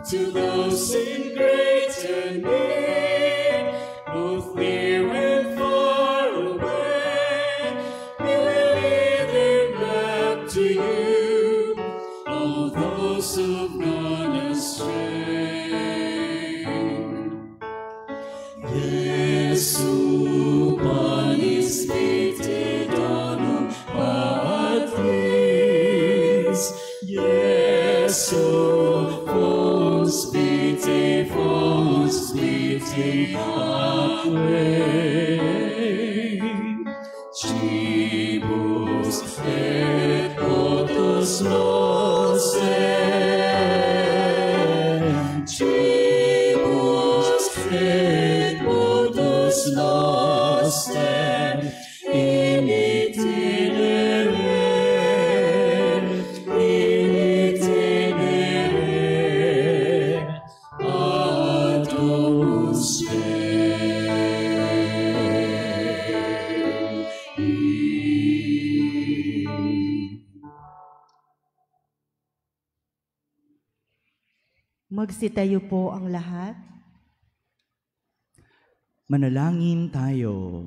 D: To those in greater need, both near and far away, we will lead them back to you, all those who've gone astray. Jesu panis vite donum Patris, Jesu fons vite atque, cibus et potus noster, cibus et potus noster, in itinere ad Opus Dei.
B: Magsitayo po ang lahat.
E: Manalangin tayo.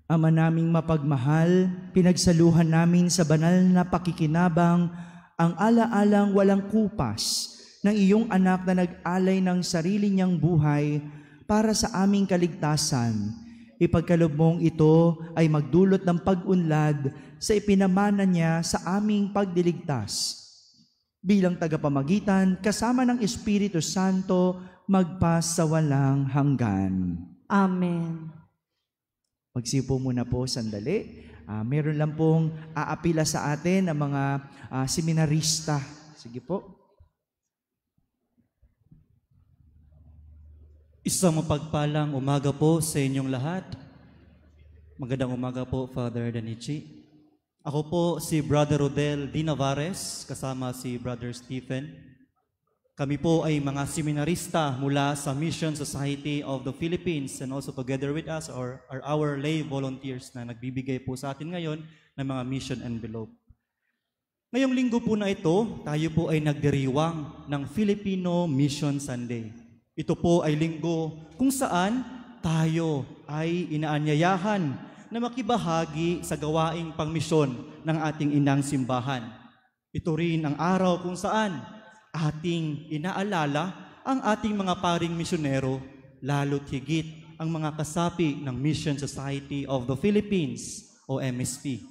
E: Ama naming mapagmahal, pinagsaluhan namin sa banal na pakikinabang ang ala-alang walang kupas ng iyong anak na nag-alay ng sarili niyang buhay para sa aming kaligtasan. Ipagkaloob mong ito ay magdulot ng pag-unlad sa ipinamana niya sa aming pagdiligtas. Bilang tagapamagitan, kasama ng Espiritu Santo, magpas sa walang hanggan.
B: Amen.
E: Magsipo muna po sandali. Meron lang pong aapila sa atin ang mga seminarista. Sige po.
H: Isang mapagpalang umaga po sa inyong lahat. Magandang umaga po, Father Danichi. Ako po si Brother Rodel D. Navarez, kasama si Brother Stephen. Kami po ay mga seminarista mula sa Mission Society of the Philippines, and also together with us are our lay volunteers na nagbibigay po sa atin ngayon ng mga mission envelope. Ngayong linggo po na ito, tayo po ay nagdiriwang ng Filipino Mission Sunday. Ito po ay linggo kung saan tayo ay inaanyayahan na makibahagi sa gawaing pangmisyon ng ating inang simbahan. Ito rin ang araw kung saan ating inaalala ang ating mga paring misyonero, lalo't higit ang mga kasapi ng Mission Society of the Philippines o MSP.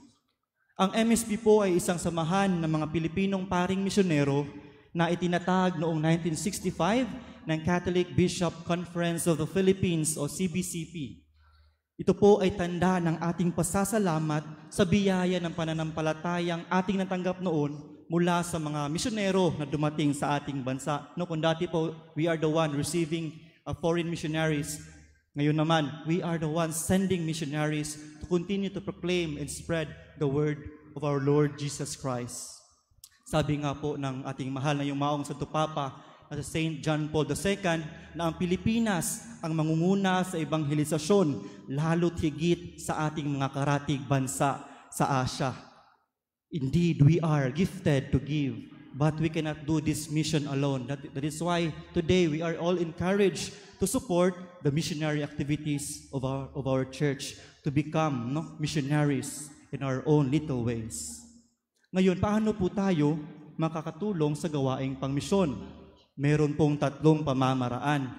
H: Ang MSP po ay isang samahan ng mga Pilipinong paring misyonero na itinatag noong 1965 ng Catholic Bishop Conference of the Philippines o CBCP. Ito po ay tanda ng ating pasasalamat sa biyaya ng pananampalatayang ating natanggap noon mula sa mga misyonero na dumating sa ating bansa. No, kung dati po, we are the one receiving foreign missionaries. Ngayon naman, we are the ones sending missionaries to continue to proclaim and spread the word of our Lord Jesus Christ. Sabi nga po ng ating mahal na yung maong Santo Papa na sa St. John Paul II na ang Pilipinas ang mangunguna sa ebanghelisasyon, lalo't higit sa ating mga karatig bansa sa Asia. Indeed, we are gifted to give, but we cannot do this mission alone. That is why today we are all encouraged to support the missionary activities of our church, to become missionaries in our own little ways. Ngayon, paano po tayo makakatulong sa gawaing pangmisyon? Meron pong tatlong pamamaraan.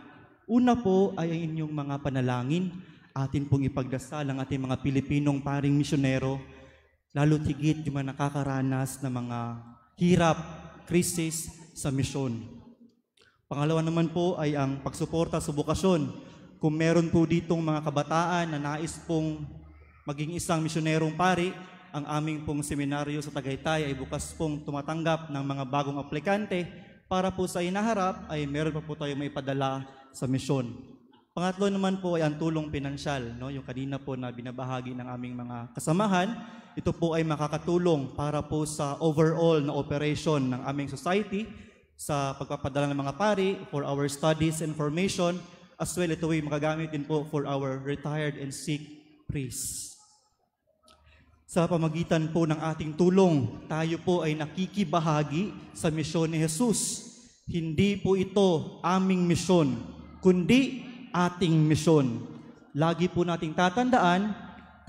H: Una po ay ang inyong mga panalangin, atin pong ipagdasal ang ating mga Pilipinong paring misyonero, lalo't higit yung mga nakakaranas ng mga hirap, krisis sa misyon. Pangalawa naman po ay ang pagsuporta sa bukasyon. Kung meron po ditong mga kabataan na nais pong maging isang misyonerong pari, ang aming pong seminaryo sa Tagaytay ay bukas pong tumatanggap ng mga bagong aplikante para po sa inaharap ay meron pa po tayo maipadala sa misyon. Pangatlo naman po ay ang tulong pinansyal, no? Yung kanina po na binabahagi ng aming mga kasamahan. Ito po ay makakatulong para po sa overall na operation ng aming society sa pagpapadala ng mga pari for our studies and formation, as well ito ay makagamit din po for our retired and sick priests. Sa pamagitan po ng ating tulong, tayo po ay nakikibahagi sa misyon ni Jesus. Hindi po ito aming misyon, kundi ating misyon. Lagi po nating tatandaan,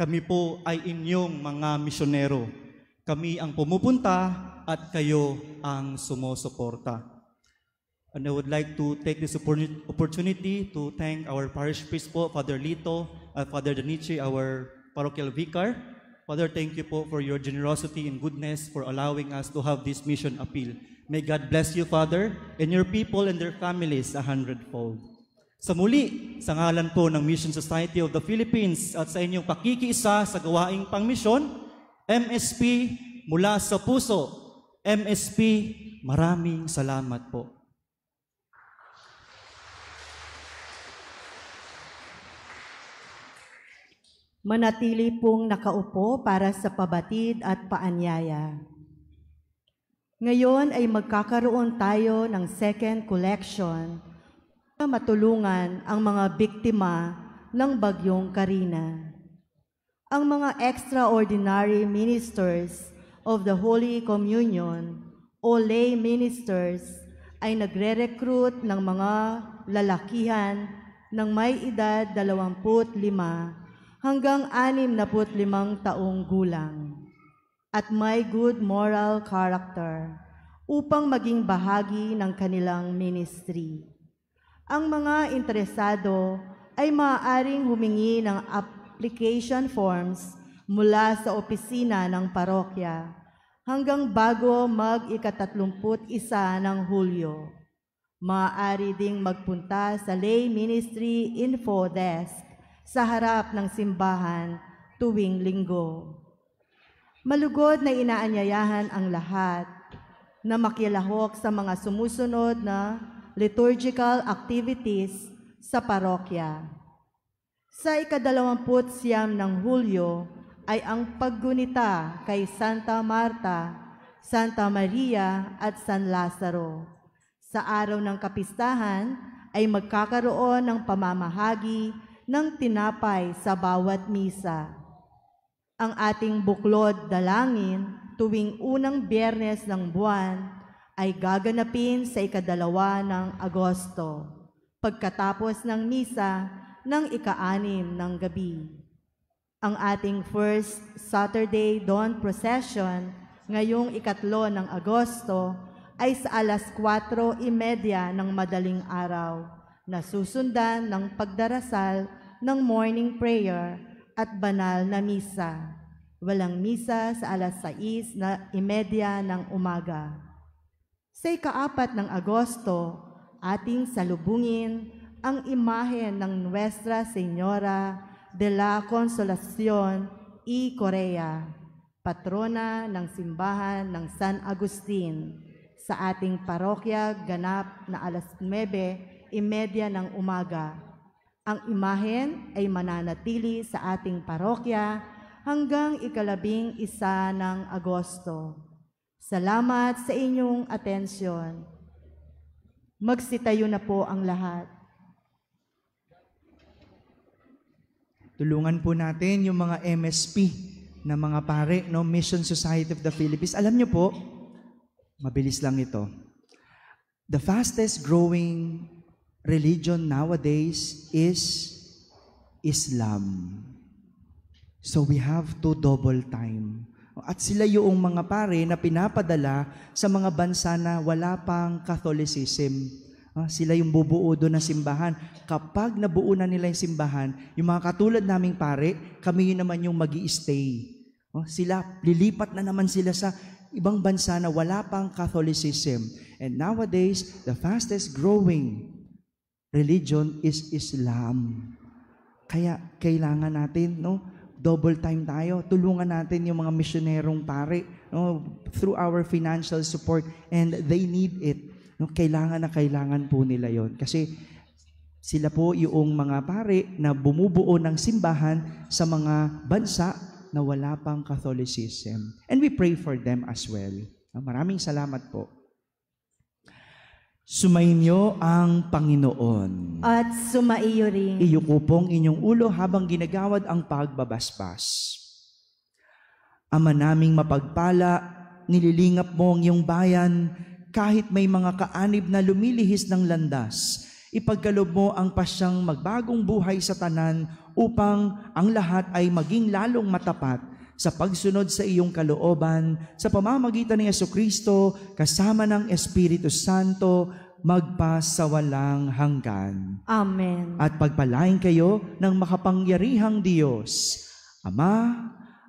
H: kami po ay inyong mga misyonero. Kami ang pumupunta at kayo ang sumusuporta. And I would like to take this opportunity to thank our parish priest po, Father Lito, Father Danichi, our parochial vicar. Father, thank you po for your generosity and goodness for allowing us to have this mission appeal. May God bless you, Father, and your people and their families 100-fold. Sa muli, sa ngalan po ng Mission Society of the Philippines at sa inyong pakikiisa sa gawaing pangmisyon, MSP mula sa puso, MSP, maraming salamat po.
B: Manatili pong nakaupo para sa pabatid at paanyaya. Ngayon ay magkakaroon tayo ng second collection para matulungan ang mga biktima ng Bagyong Karina. Ang mga extraordinary ministers of the Holy Communion o lay ministers ay nagre-recruit ng mga lalakihan ng may edad 25 hanggang 65 taong gulang at may good moral character upang maging bahagi ng kanilang ministry. Ang mga interesado ay maaaring humingi ng application forms mula sa opisina ng parokya hanggang bago mag-31 ng Hulyo. Maaari ding magpunta sa Lay Ministry Info Desk sa harap ng simbahan tuwing linggo. Malugod na inaanyayahan ang lahat na makilahok sa mga sumusunod na liturgical activities sa parokya. Sa ika-29 ng Hulyo ay ang paggunita kay Santa Marta, Santa Maria at San Lazaro. Sa araw ng kapistahan ay magkakaroon ng pamamahagi ng tinapay sa bawat misa. Ang ating buklod dalangin tuwing unang Biyernes ng buwan ay gaganapin sa ika-2 ng Agosto, pagkatapos ng misa ng ika-6 ng gabi. Ang ating first Saturday Dawn Procession ngayong ika-3 ng Agosto ay sa alas 4:30 ng madaling araw, na susundan ng pagdarasal ng morning prayer at banal na misa. Walang misa sa alas 6:30 ng umaga. Sa ika-4 ng Agosto, ating salubungin ang imahe ng Nuestra Señora de la Consolación y Correa, patrona ng simbahan ng San Agustin. Sa ating parokya, ganap na alas 9:30 ng umaga. Ang imahen ay mananatili sa ating parokya hanggang ika-11 ng Agosto. Salamat sa inyong atensyon. Magsitayo na po ang lahat.
E: Tulungan po natin yung mga MSP na mga pare, no? Mission Society of the Philippines. Alam nyo po, mabilis lang ito. The fastest growing religion nowadays is Islam. So we have to double time. At sila yung mga pare na pinapadala sa mga bansa na wala pang Catholicism. Sila yung bubuo doon ng simbahan. Kapag nabuo na nila yung simbahan, yung mga katulad naming pare, kami yun naman yung magi-stay. Sila, lilipat na naman sila sa ibang bansa na wala pang Catholicism. And nowadays, the fastest growing religion is Islam. Kaya kailangan natin, no, double time tayo. Tulungan natin yung mga misyonerong pare, no, through our financial support, and they need it. No, kailangan na kailangan po nila yon. Kasi sila po yung mga pare na bumubuo ng simbahan sa mga bansa na wala pang Catholicism. And we pray for them as well. Maraming salamat po. Sumainyo ang Panginoon.
B: At sumaiyo rin.
E: Iyuko pong inyong ulo habang ginagawad ang pagbabasbas. Ama naming mapagpala, nililingap mo ang iyong bayan kahit may mga kaanib na lumilihis ng landas. Ipagkaloob mo ang pasyang magbagong buhay sa tanan upang ang lahat ay maging lalong matapat sa pagsunod sa iyong kalooban sa pamamagitan ni Jesucristo kasama ng Espiritu Santo magpasawalang hanggan.
B: Amen.
E: At pagpalain kayo ng makapangyarihang Diyos, Ama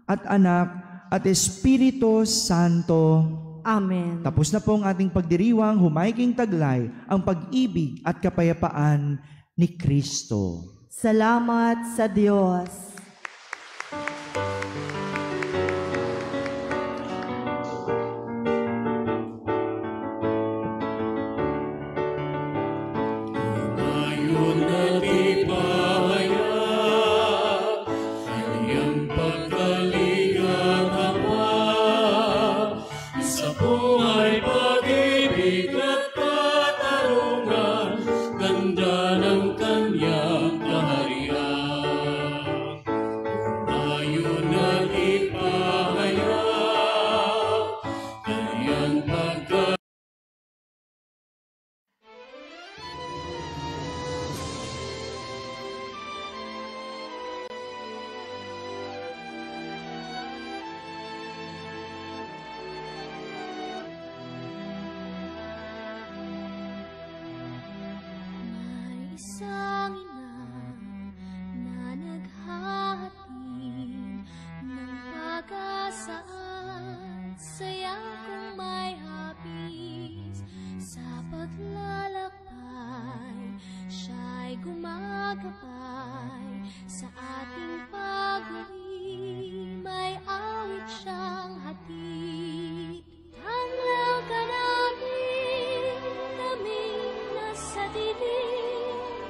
E: at Anak at Espiritu Santo.
B: Amen.
E: Tapos na po ang ating pagdiriwang, humayging taglay ang pag-ibig at kapayapaan ni Kristo.
B: Salamat sa Diyos.
D: Ayun na tipaya, kanyang pagkaligatawa, sa buhay pag-ibig at katarungan, ganda ng kanyang kaharian. Ayun na tipaya, kanyang pagkaligatawa,
A: May isang ina na naghahatid ng pag-asa at saya kung may hapis. Sa paglalakbay, siya'y gumagabay sa ating pag-uwi. May awit siyang hatid. Tanglaw ka namin, kaming nasa dilim.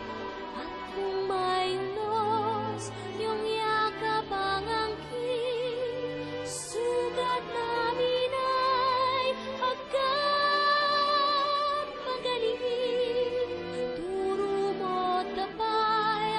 A: At kung may unos, yung yakap ang angkin. Sugat namin ay agad magaling. Turo mo't gabay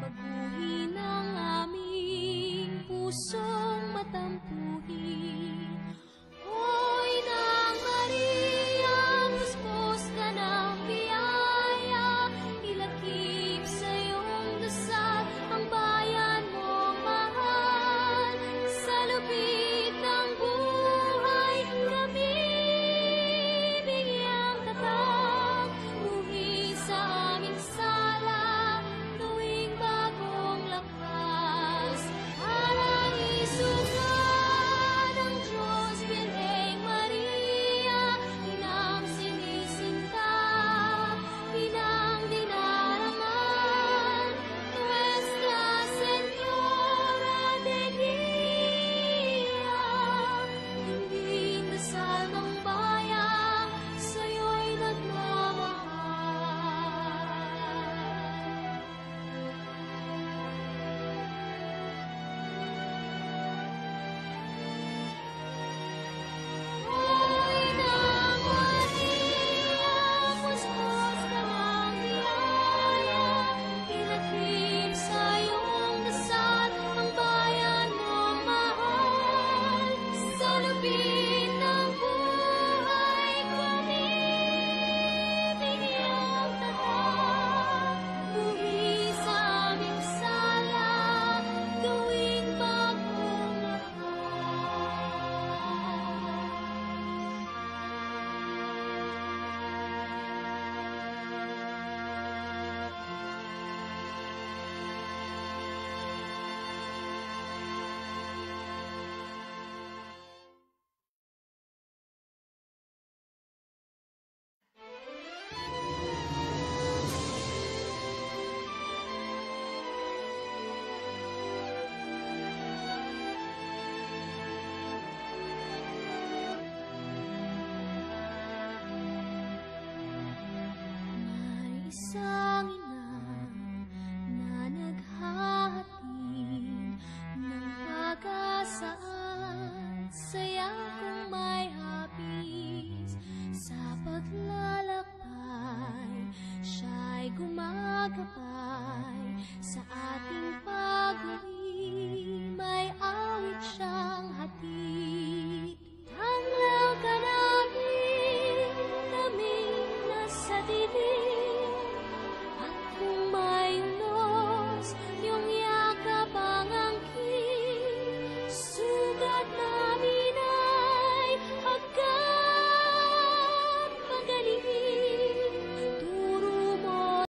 A: Baguhin ang aming pusong matampuhin.